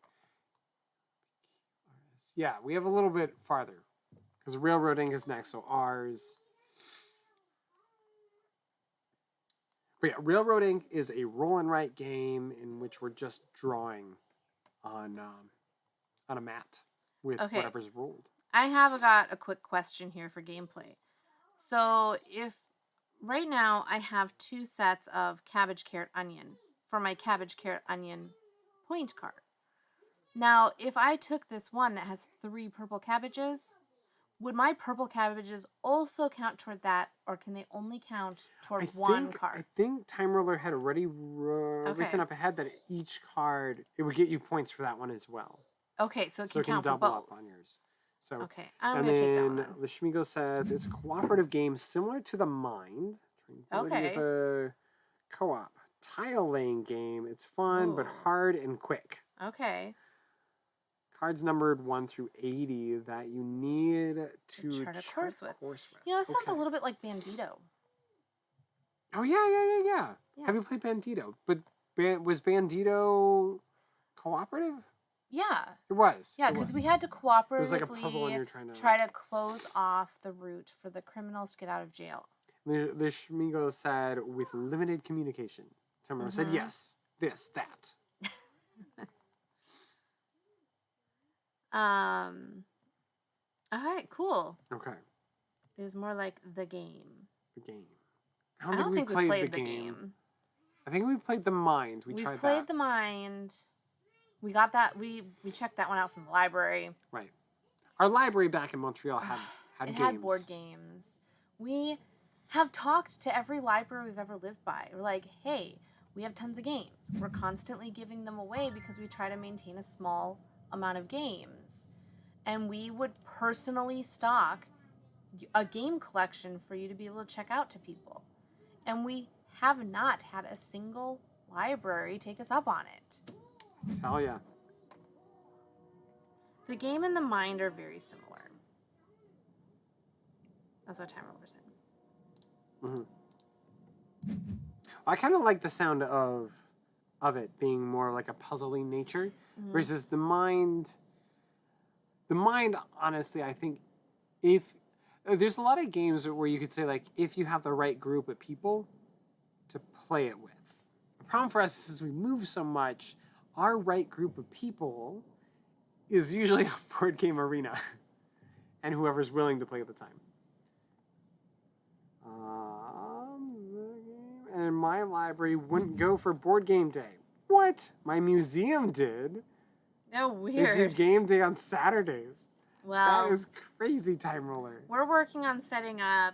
Yeah, we have a little bit farther. Because Railroading is next, so R's. But yeah, Railroading is a roll and write game in which we're just drawing on a mat with whatever's rolled. I have got a quick question here for gameplay. So if right now I have 2 sets of cabbage, carrot, onion for my cabbage, carrot, onion point card. Now, if I took this one that has 3 purple cabbages, would my purple cabbages also count toward that, or can they only count toward one card? I think Time Roller had already written up ahead that each card, it would get you points for that one as well. Okay, so it can count double for both. up on yours. So, okay, I'm going to take that one. And Lashmigo says it's a cooperative game similar to The Mind. Tranquility is a co-op tile laying game. It's fun, but hard and quick. Okay. Cards numbered 1 through 80 that you need to chart a course with. You know, it sounds a little bit like Bandito. Oh, yeah. Have you played Bandito? But was Bandito cooperative? Yeah. It was. Yeah, because we had to cooperatively it was like a puzzle and you're trying to try to close off the route for the criminals to get out of jail. Lishmigo said with limited communication. Tamara said yes, this, that. All right, cool. Okay. It is more like the game. The game. I don't think we played the game. I think we played The Mind. We've played The Mind. We got that. We checked that one out from the library. Right. Our library back in Montreal had games. It had board games. We have talked to every library we've ever lived by. We're like, hey, we have tons of games. We're constantly giving them away because we try to maintain a small amount of games. And we would personally stock a game collection for you to be able to check out to people. And we have not had a single library take us up on it. Tell ya. The game and The Mind are very similar. That's what Time Roller said. I kind of like the sound of it being more like a puzzly nature versus The Mind. The Mind, honestly, I think if there's a lot of games where you could say, like, if you have the right group of people to play it with. The problem for us is we move so much, our right group of people is usually a board game arena and whoever's willing to play at the time. And my library wouldn't go for board game day. What? My museum did. Oh, weird. They do game day on Saturdays. Well, that is crazy, Time Roller. We're working on setting up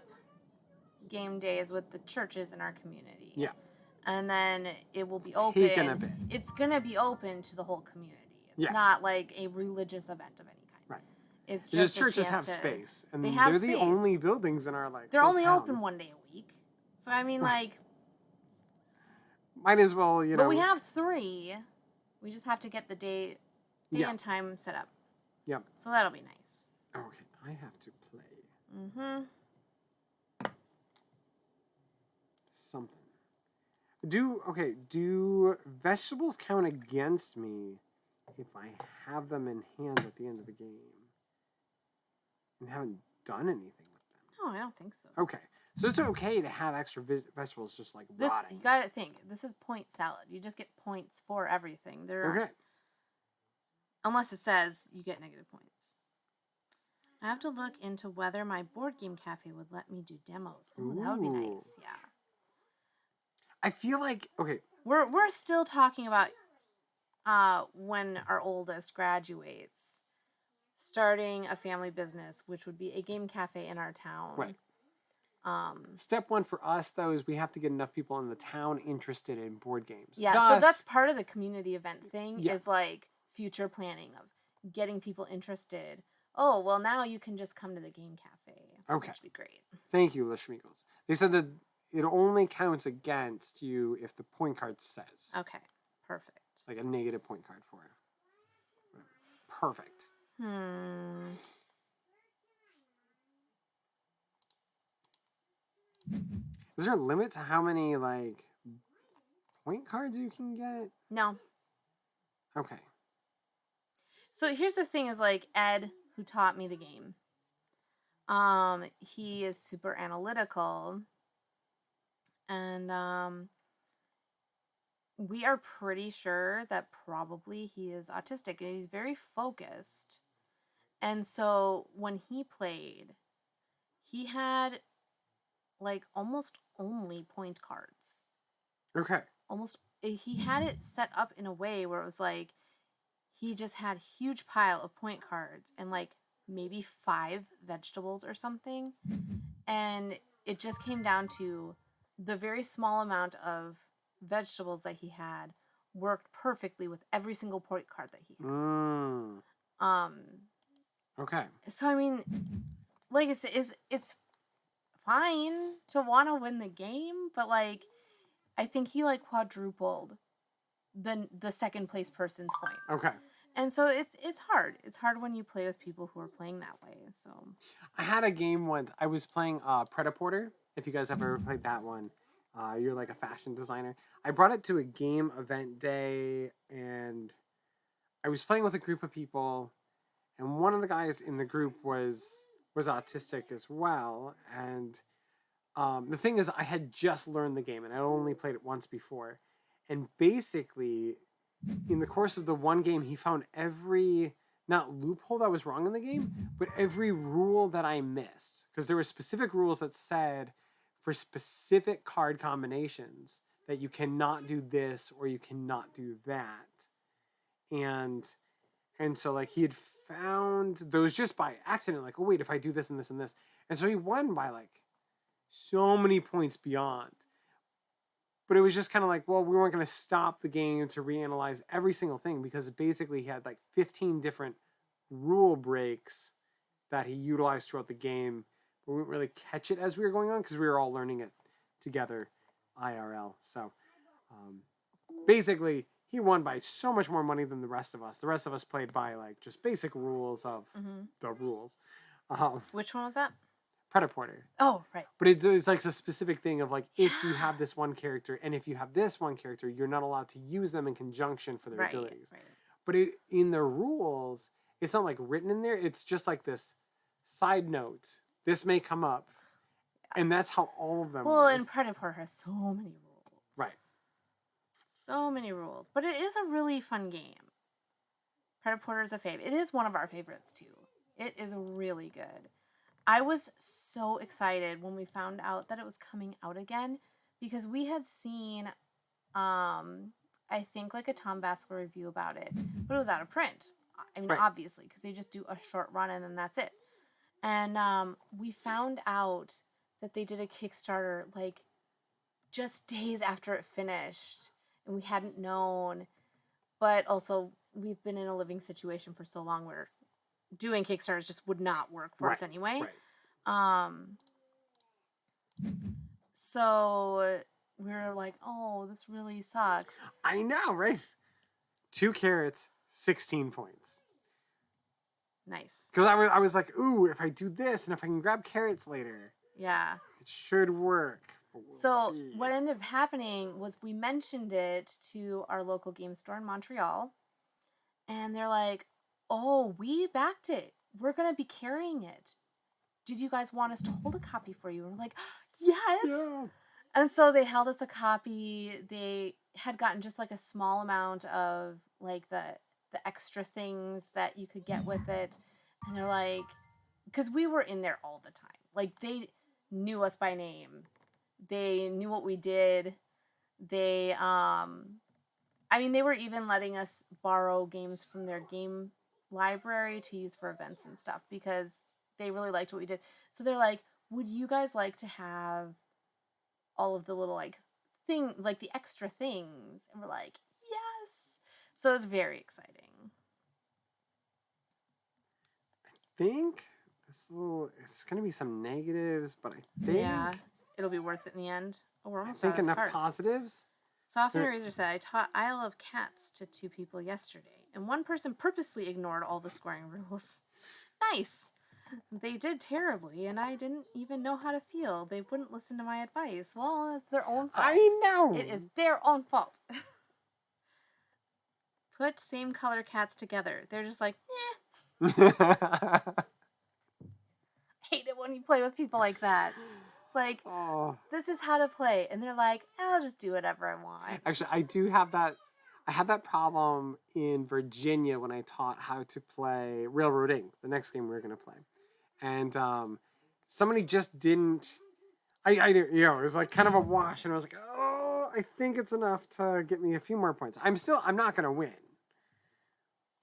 game days with the churches in our community. Yeah. And then it will be It's open. taken a bit. It's going to be open to the whole community. It's Yeah. not like a religious event of any kind. Right. It's Because just churches a have chance space. And they have they're space. the only buildings in our They're whole only town. open one day a week. So, I mean, like... Might as well, you know. But we have 3. We just have to get the day Yeah. and time set up. Yep. So that'll be nice. Okay, I have to play Mm-hmm. something. Do vegetables count against me if I have them in hand at the end of the game and haven't done anything with them? No, I don't think so. Okay, so it's okay to have extra vegetables just like This, rotting. you gotta think, this is point salad. You just get points for everything. Okay. Unless it says you get negative points. I have to look into whether my board game cafe would let me do demos. Ooh, that would be nice. Yeah. I feel like, okay. We're still talking about when our oldest graduates, starting a family business, which would be a game cafe in our town. Right. Step 1 for us, though, is we have to get enough people in the town interested in board games. Yeah, so that's part of the community event thing is like future planning of getting people interested. Oh, well, now you can just come to the game cafe. Okay. Which would be great. Thank you, Lishmigos. They said that it only counts against you if the point card says. Okay, perfect. Like a negative point card for it. Perfect. Is there a limit to how many, like, point cards you can get? No. Okay. So here's the thing is, like, Ed, who taught me the game, he is super analytical, and we are pretty sure that probably he is autistic, and he's very focused. And so when he played, he had, like, almost only point cards. Okay. He had it set up in a way where it was like, he just had a huge pile of point cards and like maybe 5 vegetables or something. And it just came down to the very small amount of vegetables that he had worked perfectly with every single point card that he had. Okay. So I mean, like it's fine to want to win the game, but like I think he like quadrupled the second place person's points. Okay. And so it's hard. It's hard when you play with people who are playing that way. So I had a game once. I was playing Predaporter. If you guys have ever played that one, you're like a fashion designer. I brought it to a game event day, and I was playing with a group of people, and one of the guys in the group was autistic as well. And the thing is, I had just learned the game, and I only played it once before. And basically, in the course of the one game, he found every, not loophole that was wrong in the game, but every rule that I missed. Because there were specific rules that said for specific card combinations that you cannot do this or you cannot do that. And so like he had found those just by accident, like, oh wait, if I do this and this and this. And so he won by like so many points beyond. But it was just kind of like, well, we weren't going to stop the game to reanalyze every single thing because basically he had like 15 different rule breaks that he utilized throughout the game. But we didn't really catch it as we were going on because we were all learning it together IRL. So basically he won by so much more money than the rest of us. The rest of us played by like just basic rules of the rules. which one was that? Predaporter. Oh, right. But it's like a specific thing of like, if you have this one character and if you have this one character, you're not allowed to use them in conjunction for their abilities. Right. But in the rules, it's not like written in there. It's just like this side note this may come up, and that's how all of them Well, work. and Predator has so many rules. Right. So many rules. But it is a really fun game. Predator is a fave. It is one of our favorites, too. It is really good. I was so excited when we found out that it was coming out again because we had seen, I think, like a Tom Baskler review about it, but it was out of print. I mean, Right. obviously, because they just do a short run and then that's it. And we found out that they did a Kickstarter like just days after it finished, and we hadn't known. But also, we've been in a living situation for so long where doing Kickstarters just would not work for us anyway. Right. So we were like, oh, this really sucks. I know, right? 2 carrots, 16 points. Nice. Because I was like, ooh, if I do this and if I can grab carrots later, Yeah. it should work. But we'll see. What ended up happening was we mentioned it to our local game store in Montreal, and they're like, oh, we backed it. We're going to be carrying it. Did you guys want us to hold a copy for you? And we're like, yes. Yeah. And so they held us a copy. They had gotten just like a small amount of like the extra things that you could get with it. And they're like, because we were in there all the time. Like they knew us by name. They knew what we did. They, I mean, they were even letting us borrow games from their game library to use for events and stuff because they really liked what we did. So they're like, would you guys like to have all of the little like the extra things? And we're like, yes. So it was very exciting. I think it's going to be some negatives, but I think it'll be worth it in the end. Oh, we're almost I think out of enough cards. positives. Soft Eraser said, I taught Isle of Cats to 2 people yesterday, and one person purposely ignored all the scoring rules. Nice. They did terribly, and I didn't even know how to feel. They wouldn't listen to my advice. Well, it's their own fault. I know. It is their own fault. Put same color cats together. They're just like, I hate it when you play with people like that. It's like, this is how to play. And they're like, I'll just do whatever I want. Actually, I do have that. I had that problem in Virginia when I taught how to play Railroad Inc., the next game we were going to play. And somebody just didn't. It was like kind of a wash, and I was like, oh, I think it's enough to get me a few more points. I'm not going to win.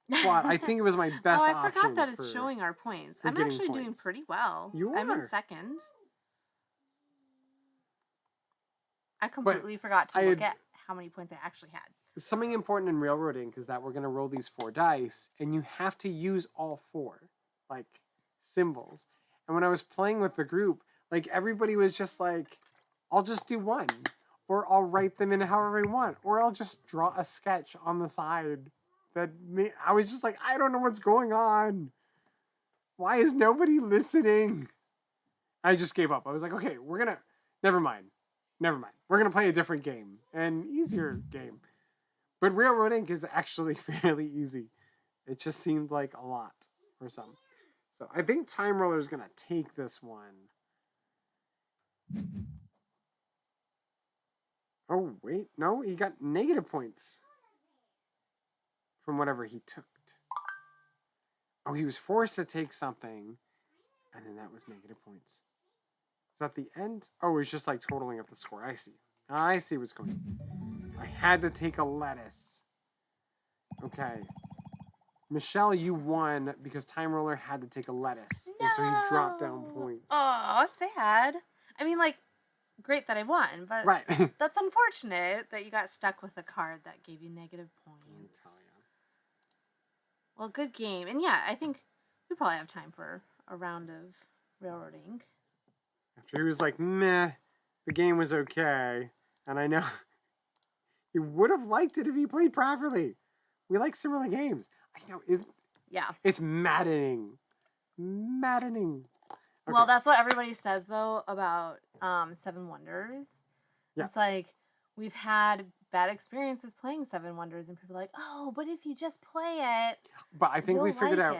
But I think it was my best option. I forgot that it's showing our points. I'm actually doing pretty well. You are. I'm in second. I completely forgot to look at how many points I actually had. Something important in Railroad Inc. is that we're going to roll these 4 dice, and you have to use all 4, like, symbols. And when I was playing with the group, like, everybody was just like, I'll just do 1, or I'll write them in however I want, or I'll just draw a sketch on the side. I was just like, I don't know what's going on. Why is nobody listening? I just gave up. I was like, okay, never mind. We're going to play a different game, an easier game. But Railroad Inc. is actually fairly easy. It just seemed like a lot for some. So I think Time Roller is going to take this one. Oh, wait. No, he got negative points from whatever he took. Oh, he was forced to take something, and then that was negative points. Is that the end? Oh, it's just like totaling up the score. I see what's going on. I had to take a lettuce. Okay. Michelle, you won because Time Roller had to take a lettuce. No. And so he dropped down points. Oh, sad. I mean, like, great that I won, but right. That's unfortunate that you got stuck with a card that gave you negative points. Let me tell you. Well, good game. And yeah, I think we probably have time for a round of Railroad Inc. After he was like, meh, the game was okay. And I know he would have liked it if he played properly. We like similar games. I know. It's maddening. Maddening. Okay. Well, that's what everybody says, though, about 7 Wonders. Yeah. It's like, we've had bad experiences playing 7 Wonders, and people are like, oh, but if you just play it, but I think we figured out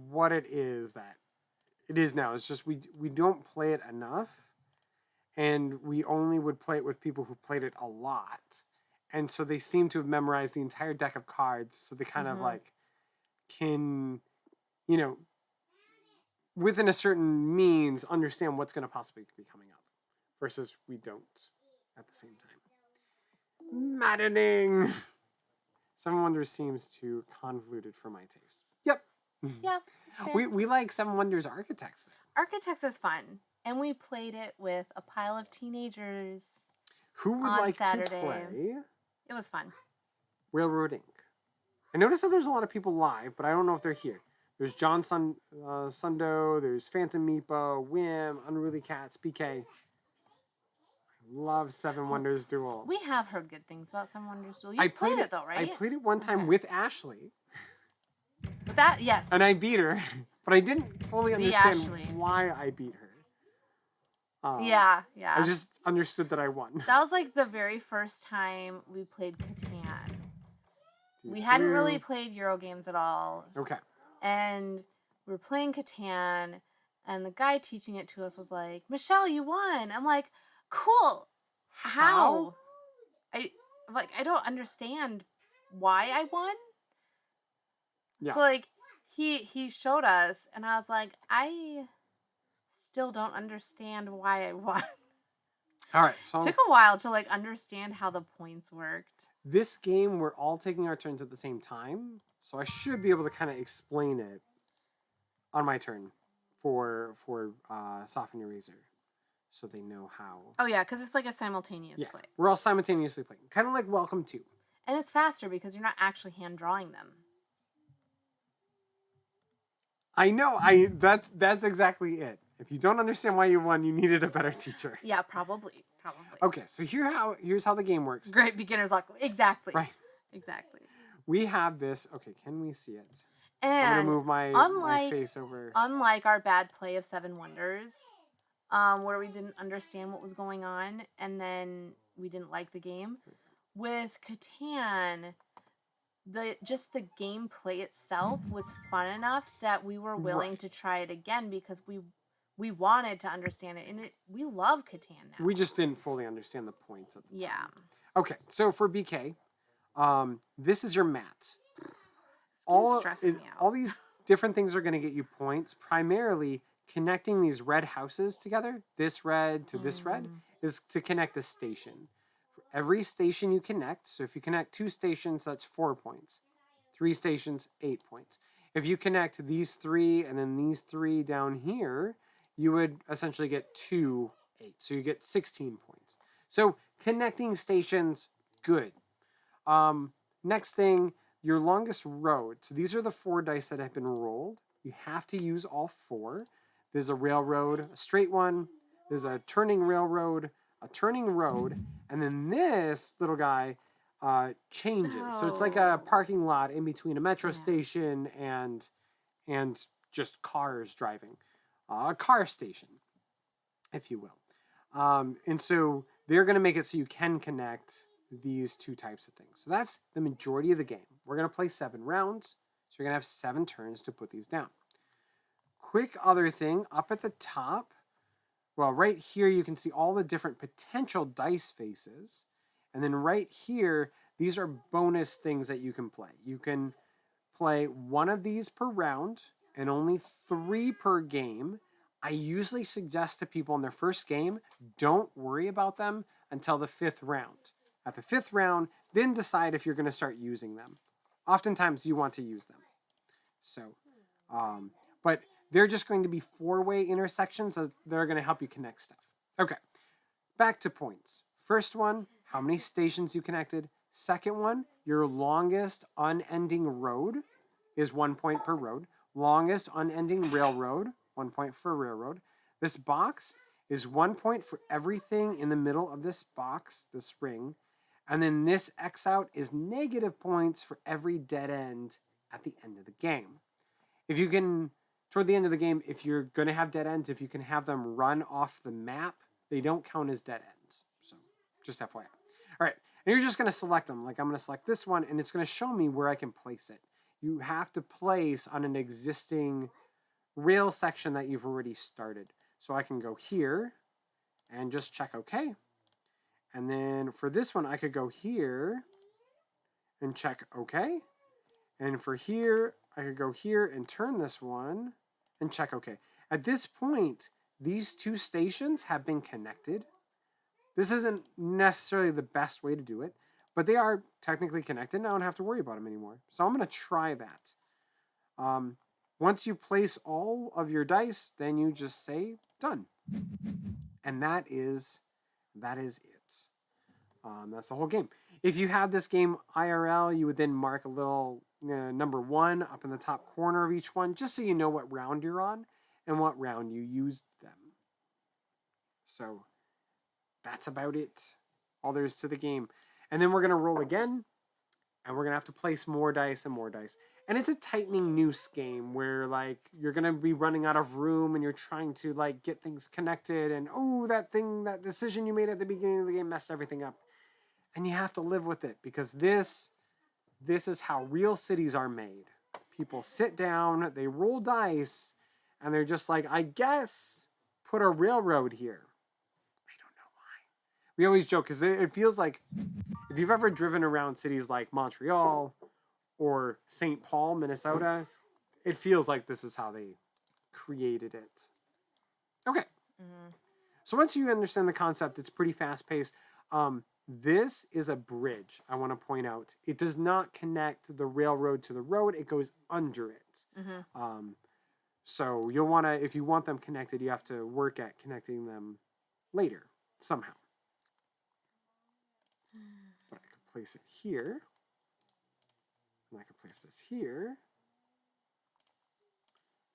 what it is that It is now. It's just we don't play it enough, and we only would play it with people who played it a lot, and so they seem to have memorized the entire deck of cards. So they kind of like can, you know, within a certain means, understand what's going to possibly be coming up, versus we don't at the same time. Maddening. Seven Wonders seems too convoluted for my taste. Yep. Yeah. We like Seven Wonders Architects though. Architects is fun, and we played it with a pile of teenagers. Who would on like Saturday. to play It was fun. Railroad Inc.? I noticed that there's a lot of people live, but I don't know if they're here. There's John Sundo, there's Phantom Meepo, Wim, Unruly Cats, BK. Love Seven Wonders Duel. We have heard good things about Seven Wonders Duel. You played it though, right? I played it one time with Ashley. But that, yes. And I beat her, but I didn't fully understand Ashley. why I beat her. Yeah. I just understood that I won. That was like the very first time we played Catan. We hadn't really played Euro games at all. Okay. And we were playing Catan, and the guy teaching it to us was like, Michelle, you won. I'm like, cool. How? I don't understand why I won. Yeah. So like he showed us, and I was like, I still don't understand why I won. All right, so It took a while to like understand how the points worked. This game, we're all taking our turns at the same time, so I should be able to kind of explain it on my turn for Soften Your Razor, so they know how. Oh yeah, because it's like a simultaneous play. We're all simultaneously playing, kind of like Welcome to. And it's faster because you're not actually hand drawing them. I know. That's exactly it. If you don't understand why you won, you needed a better teacher. Yeah, probably. Okay, so here's how the game works. Great beginner's luck. Exactly. Right. Exactly. We have this. Okay, can we see it? And I'm gonna move my face over. Unlike our bad play of Seven Wonders, where we didn't understand what was going on and then we didn't like the game, with Catan, the gameplay itself was fun enough that we were willing to try it again because we wanted to understand it, and we love Catan now. We just didn't fully understand the points at the time. Yeah. Okay, so for BK, this is your mat. All these different things are going to get you points. Primarily, connecting these red houses together, this red to this red, is to connect a station. For every station you connect, so if you connect 2 stations, that's 4 points. 3 stations, 8 points. If you connect these 3 and then these 3 down here, you would essentially get 2, 8. So you get 16 points. So connecting stations, good. Next thing, your longest road. So these are the 4 dice that have been rolled. You have to use all 4. There's a railroad, a straight one. There's a turning railroad, a turning road. And then this little guy changes. So it's like a parking lot in between a metro station and just cars driving. A car station, if you will. And so they're going to make it so you can connect these 2 types of things. So that's the majority of the game. We're going to play 7 rounds. So you're going to have 7 turns to put these down. Quick other thing, up at the top, well, right here you can see all the different potential dice faces. And then right here, these are bonus things that you can play. You can play 1 of these per round and only 3 per game. I usually suggest to people in their first game, don't worry about them until the 5th round. At the 5th round, then decide if you're going to start using them. Oftentimes, you want to use them. So, but they're just going to be 4-way intersections that are going to help you connect stuff. Okay, back to points. First one, how many stations you connected. Second one, your longest unending road is 1 point per road. Longest unending railroad, 1 point for railroad. This box is 1 point for everything in the middle of this box, this ring. And then this X out is negative points for every dead end at the end of the game. If you can, toward the end of the game, if you're going to have dead ends, if you can have them run off the map, they don't count as dead ends. So just FYI. All right, and you're just going to select them. Like I'm going to select this one, and it's going to show me where I can place it. You have to place on an existing rail section that you've already started. So I can go here and just check OK. And then for this one, I could go here and check OK. And for here, I could go here and turn this one and check OK. At this point, these two stations have been connected. This isn't necessarily the best way to do it, but they are technically connected and I don't have to worry about them anymore. So I'm going to try that. Once you place all of your dice, then you just say done. And that is it. That's the whole game. If you had this game IRL, you would then mark a little number 1 up in the top corner of each one, just so you know what round you're on and what round you used them. So that's about it. All there is to the game. And then we're going to roll again, and we're going to have to place more dice and more dice. And it's a tightening noose game where, like, you're going to be running out of room and you're trying to, like, get things connected. And, oh, that decision you made at the beginning of the game messed everything up. And you have to live with it because this is how real cities are made. People sit down, they roll dice, and they're just like, I guess, put a railroad here. I don't know why. We always joke because it feels like if you've ever driven around cities like Montreal or St. Paul, Minnesota, it feels like this is how they created it. Okay. So once you understand the concept, it's pretty fast-paced. This is a bridge, I want to point out. It does not connect the railroad to the road. It goes under it. So you'll want to, if you want them connected, you have to work at connecting them later, somehow. But I could place it here. And I could place this here.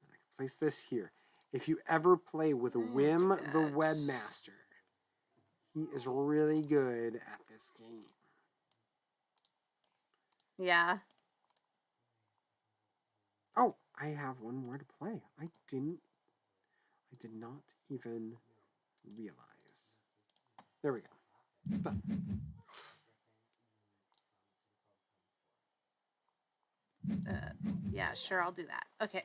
And I could place this here. If you ever play with Wim the Webmaster, he is really good at this game. Yeah. Oh, I have one more to play. I did not even realize. There we go. Done. Yeah, sure, I'll do that. Okay.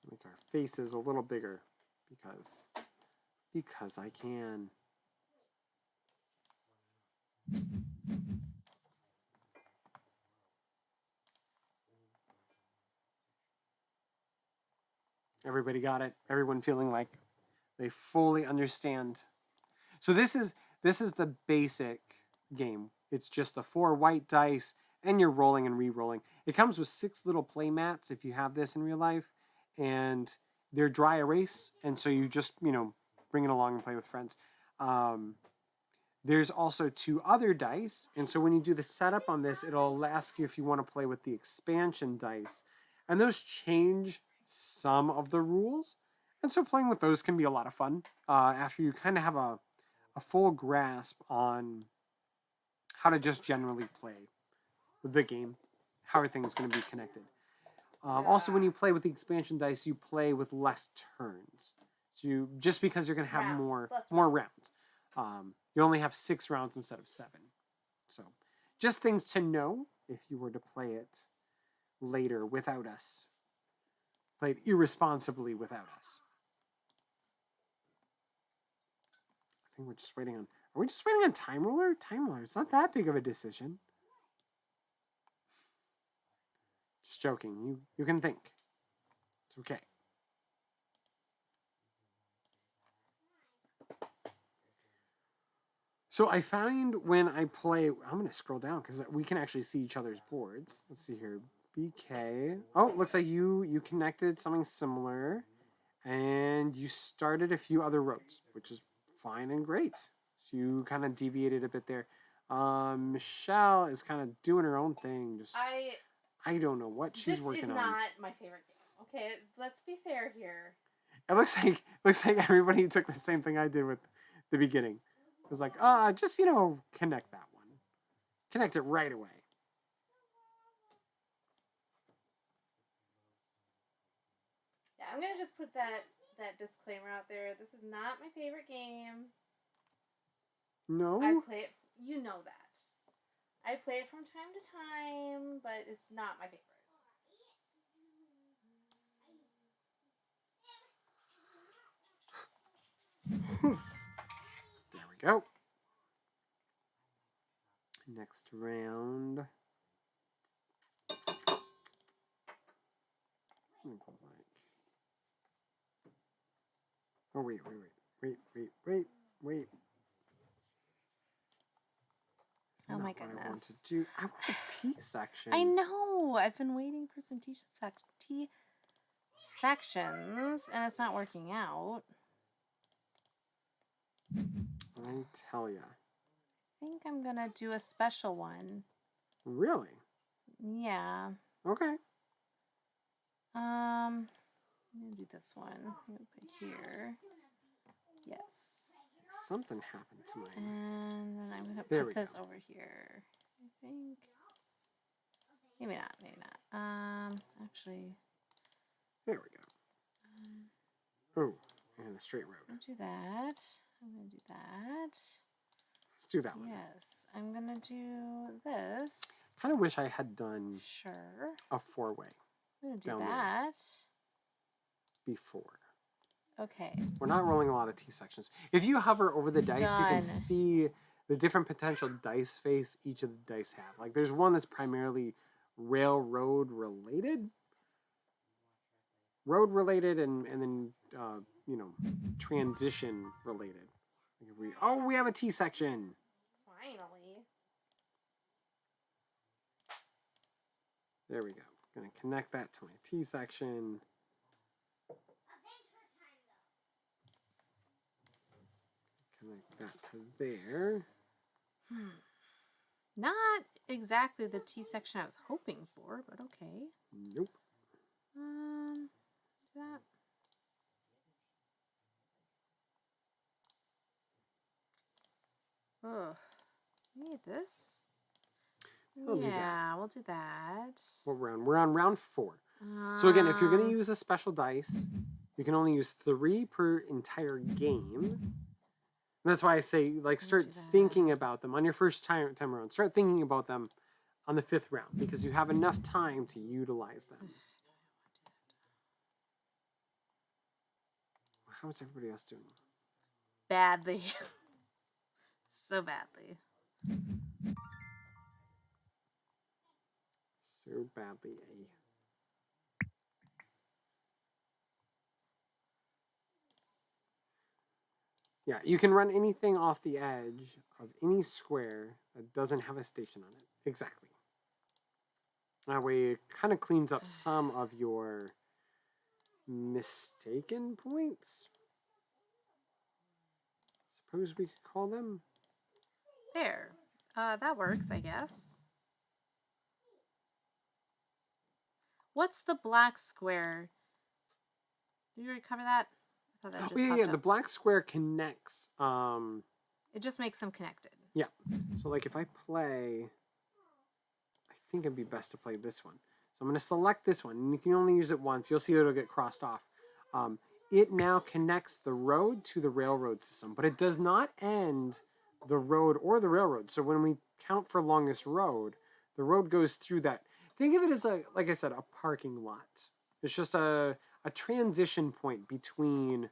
Make our faces a little bigger because I can. Everybody got it? Everyone feeling like they fully understand. So this is the basic game. It's just the 4 white dice and you're rolling and re-rolling. It comes with 6 little play mats if you have this in real life, and they're dry erase, and so you just, bring it along and play with friends. There's also 2 other dice, and so when you do the setup on this, it'll ask you if you want to play with the expansion dice, and those change some of the rules, and so playing with those can be a lot of fun after you kind of have a full grasp on how to just generally play the game, how everything's going to be connected. Also, when you play with the expansion dice, you play with less turns. So just because you're going to have more rounds. You only have 6 rounds instead of 7. So just things to know if you were to play it later without us. Play it irresponsibly without us. I think we're just waiting on... Are we just waiting on Time Ruler? Time Ruler, it's not that big of a decision. Just joking. You can think. It's okay. So I find when I play... I'm going to scroll down because we can actually see each other's boards. Let's see here. BK. Oh, looks like you connected something similar. And you started a few other roads, which is fine and great. So you kind of deviated a bit there. Michelle is kind of doing her own thing. I don't know what she's working on. This is not my favorite game. Okay, let's be fair here. It looks like everybody took the same thing I did with the beginning. It was like, just connect that one. Connect it right away. Yeah, I'm gonna just put that disclaimer out there. This is not my favorite game. No? I play it. You know that. I play it from time to time, but it's not my favorite. There we go. Next round. Oh, wait. Oh my Not what I want to goodness. do. I want a T section. I know. I've been waiting for some T sections, and it's not working out. I tell ya. I think I'm gonna do a special one. Really? Yeah. Okay. I'm gonna do this one. I'm gonna put here. Yes. Something happened to mine. And then I'm gonna There put we this go. over here. I think. Maybe not. Maybe not. Actually. There we go. Oh, and a straight road. I'll do that. I'm gonna do that. Let's do that one. Yes. I'm gonna do this. Kind of wish I had done Sure. a 4-way I'm gonna do down there. that. Before. Okay. We're not rolling a lot of T sections. If you hover over the dice, you can Done. see the different potential dice face each of the dice have. Like there's one that's primarily railroad related. Road related and then transition related. Like if we have a T section. Finally. There we go. Gonna connect that to my T section. Connect that to there. Not exactly the T section I was hoping for, but okay. Nope. Do that. Oh, need this. We'll do that. Yeah, we'll do that. What round? We're on round 4. So again, if you're going to use a special dice, you can only use 3 per entire game. And that's why I say, like, start thinking about them on your first time around. Start thinking about them on the 5th round because you have enough time to utilize them. How's everybody else doing? Badly. So badly. So badly, eh? Yeah, you can run anything off the edge of any square that doesn't have a station on it. Exactly. That way it kind of cleans up some of your mistaken points. Suppose we could call them. There. That works, I guess. What's the black square? Did you already cover that? I thought that just Yeah. up. The black square connects. It just makes them connected. Yeah. So like if I play, I think it'd be best to play this one. So I'm going to select this one, and you can only use it once. You'll see it'll get crossed off. It now connects the road to the railroad system, but it does not end the road or the railroad. So when we count for longest road, the road goes through that. Think of it as like I said, a parking lot. It's just a transition point between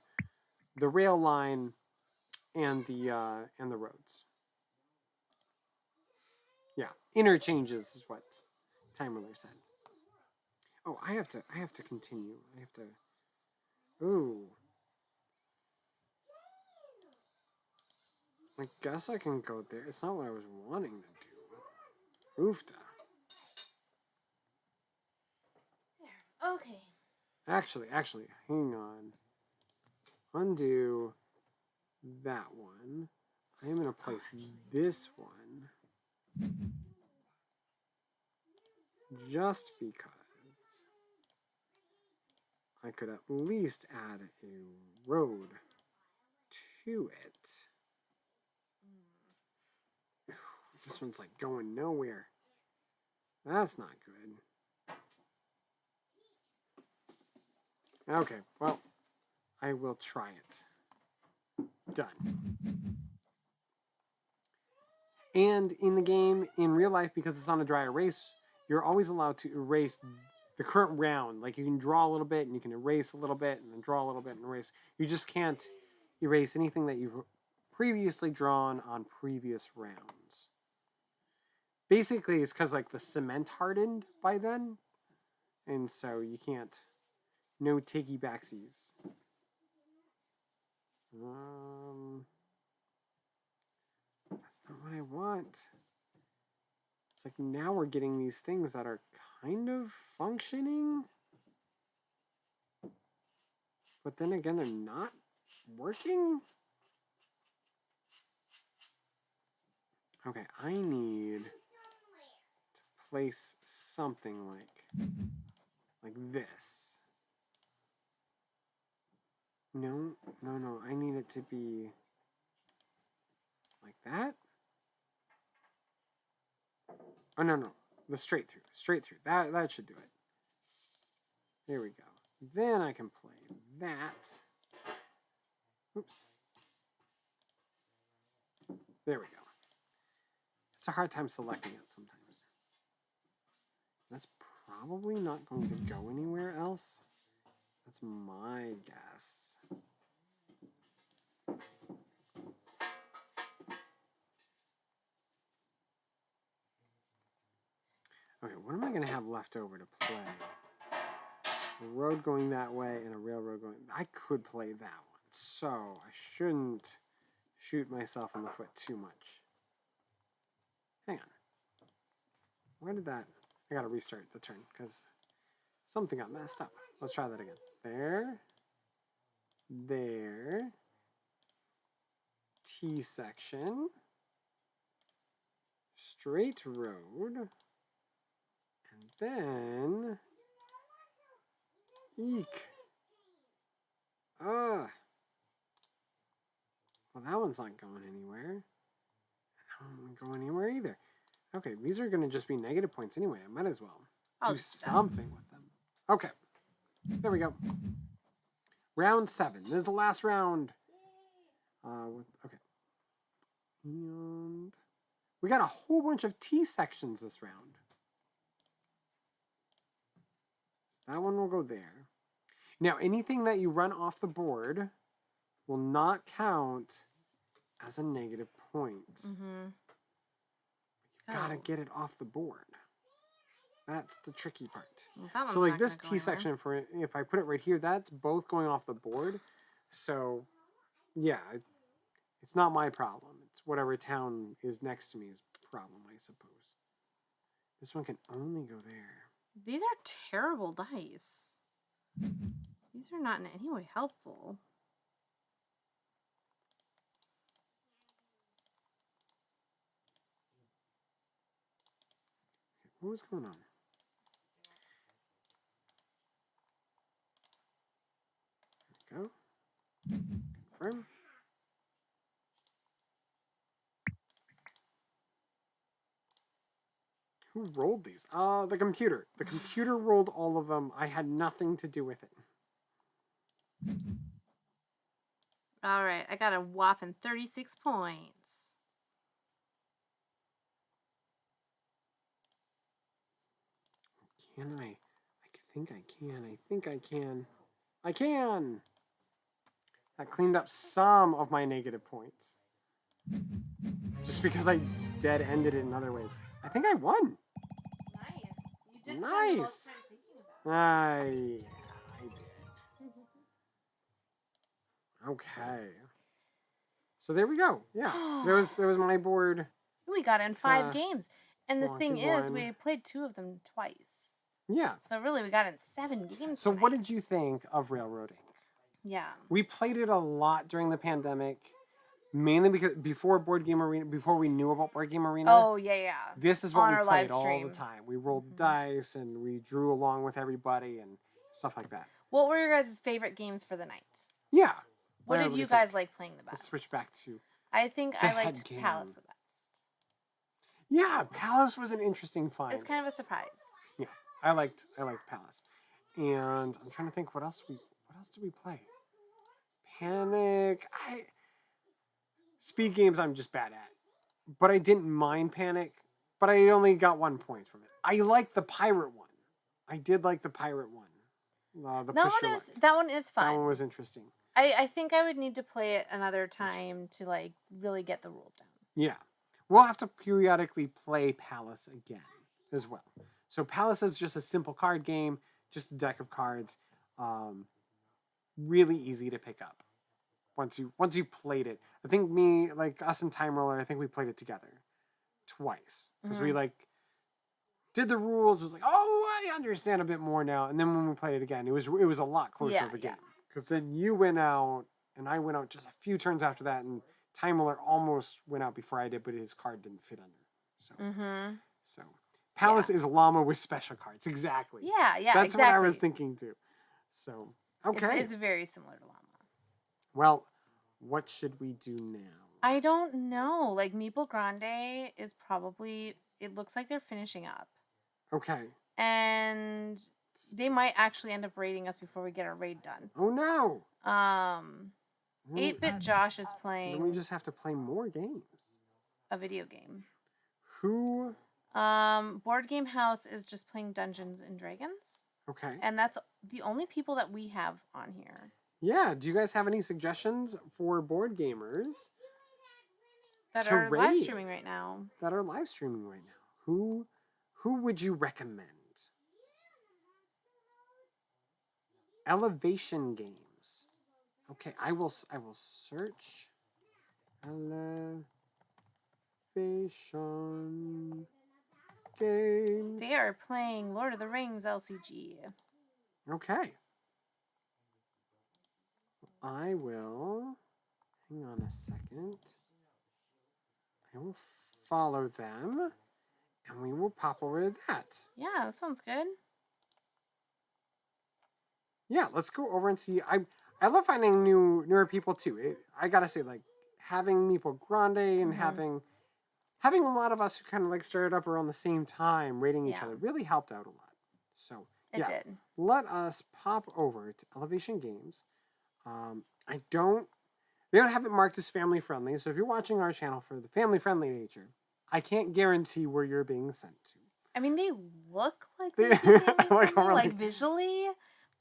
the rail line and the roads. Yeah, interchanges is what Time Ruler said. Oh, I have to continue. I have to. Ooh. I guess I can go there. It's not what I was wanting to do. Oofta. There. Okay. Actually, hang on. Undo that one. I am going to place this one. Just because I could at least add a road to it. This one's like going nowhere. That's not good. Okay, well, I will try it. Done. And in the game, in real life, because it's on a dry erase, you're always allowed to erase the current round. Like you can draw a little bit and you can erase a little bit and then draw a little bit and erase. You just can't erase anything that you've previously drawn on previous rounds. Basically, it's because like the cement hardened by then, and so you can't. No takey backsies. That's not what I want. It's like now we're getting these things that are kind of functioning, but then again, they're not working. Okay, I need to place something like this. No, I need it to be like that. Oh, no, the straight through. That should do it. There we go. Then I can play that. Oops. There we go. It's a hard time selecting it sometimes. That's probably not going to go anywhere else. That's my guess. Okay, what am I going to have left over to play? A road going that way and a railroad going... I could play that one, so I shouldn't shoot myself in the foot too much. Hang on. Where did that... I gotta restart the turn, because something got messed up. Let's try that again. There. T section. Straight road. And then... Eek. Well, that one's not going anywhere. That one won't go anywhere either. Okay, these are going to just be negative points anyway. I might as well do something with them. Okay, there we go. Round 7. This is the last round. Okay. And we got a whole bunch of T sections this round. That one will go there. Now, anything that you run off the board will not count as a negative point. Mm-hmm. You've got to get it off the board. That's the tricky part. Well, so like this T section, for if I put it right here, that's both going off the board. So, yeah, it's not my problem. It's whatever town is next to me's problem, I suppose. This one can only go there. These are terrible dice. These are not in any way helpful. What was going on? There we go. Confirm. Who rolled these? The computer. The computer rolled all of them. I had nothing to do with it. All right, I got a whopping 36 points. Can I? I think I can. I think I can. I can! That cleaned up some of my negative points. Just because I dead-ended it in other ways. I think I won. Nice. You did nice. I did. Okay. So there we go. Yeah. There was my board. We got in 5 games. And the thing is, one. we played 2 of them twice. Yeah. So really, we got in 7 games. So what did you think of Railroading? Yeah. We played it a lot during the pandemic, mainly because before Board Game Arena, before we knew about Board Game Arena. Oh, yeah. This is what we played all the time. We rolled dice and we drew along with everybody and stuff like that. What were your guys' favorite games for the night? Yeah. What did you guys like playing the best? Let's switch back to... I think I liked Palace the best. Yeah, Palace was an interesting find. It's kind of a surprise. Yeah, I liked Palace. And I'm trying to think what else did we play? Panic. Speed games I'm just bad at. But I didn't mind Panic, but I only got 1 point from it. I liked the pirate one. I did like the pirate one. That one is fun. That one was interesting. I think I would need to play it another time to like really get the rules down. Yeah. We'll have to periodically play Palace again as well. So Palace is just a simple card game, just a deck of cards. Really easy to pick up once you played it. I think us and Time Roller, I think we played it together twice. Because we did the rules, it was like, oh, I understand a bit more now. And then when we played it again, it was a lot closer of a game. Because then you went out and I went out just a few turns after that, and Time Roller almost went out before I did, but his card didn't fit under. So Palace is Llama with special cards. Exactly. Yeah, That's what I was thinking too. So, okay. It's very similar to Llama. Well, what should we do now? I don't know. Like, Maple Grande is probably, it looks like they're finishing up. Okay. And they might actually end up raiding us before we get our raid done. Oh, no. 8-Bit Josh is playing. Then we just have to play more games. A video game. Who? Board Game House is just playing Dungeons and Dragons. Okay. And that's the only people that we have on here. Yeah. Do you guys have any suggestions for board gamers that are live streaming right now? Who would you recommend? Elevation games. Okay, I will search Elevation games. They are playing Lord of the Rings LCG. Okay. I will, hang on a second. I will follow them, and we will pop over to that. Yeah, that sounds good. Yeah, let's go over and see. I love finding newer people too. I gotta say, like, having Maple Grande and having a lot of us who kind of like started up around the same time, rating each other, really helped out a lot. So it did. Let us pop over to Elevation Games. They don't have it marked as family friendly. So if you're watching our channel for the family friendly nature, I can't guarantee where you're being sent to. I mean, they look like they're family friendly, like visually.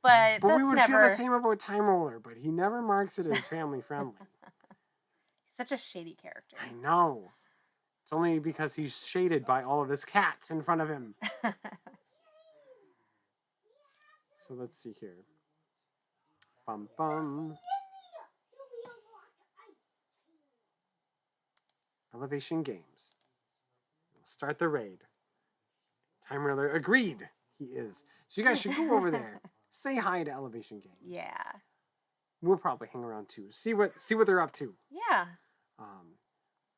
But that's we would never... feel the same about Time Roller, but he never marks it as family friendly. He's such a shady character. I know. It's only because he's shaded by all of his cats in front of him. So let's see here. Bum bum. Elevation Games. We'll start the raid. Time Roller agreed. He is. So you guys should go over there. Say hi to Elevation Games. Yeah. We'll probably hang around too. See what they're up to. Yeah.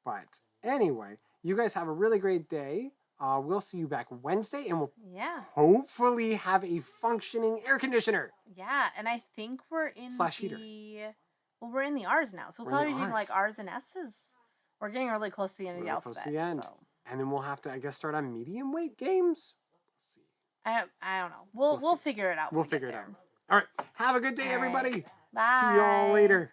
But anyway, you guys have a really great day. We'll see you back Wednesday, and we'll hopefully have a functioning air conditioner. Yeah, and I think we're in heater. Well, we're in the R's now, so we'll probably be doing like R's and S's. We're getting really close to the end of the alphabet. Close to the end. So. And then we'll have to, I guess, start on medium weight games. Let's see. I don't know. We'll figure it out. We'll figure it out. All right. Have a good day, everybody. Bye. See you all later.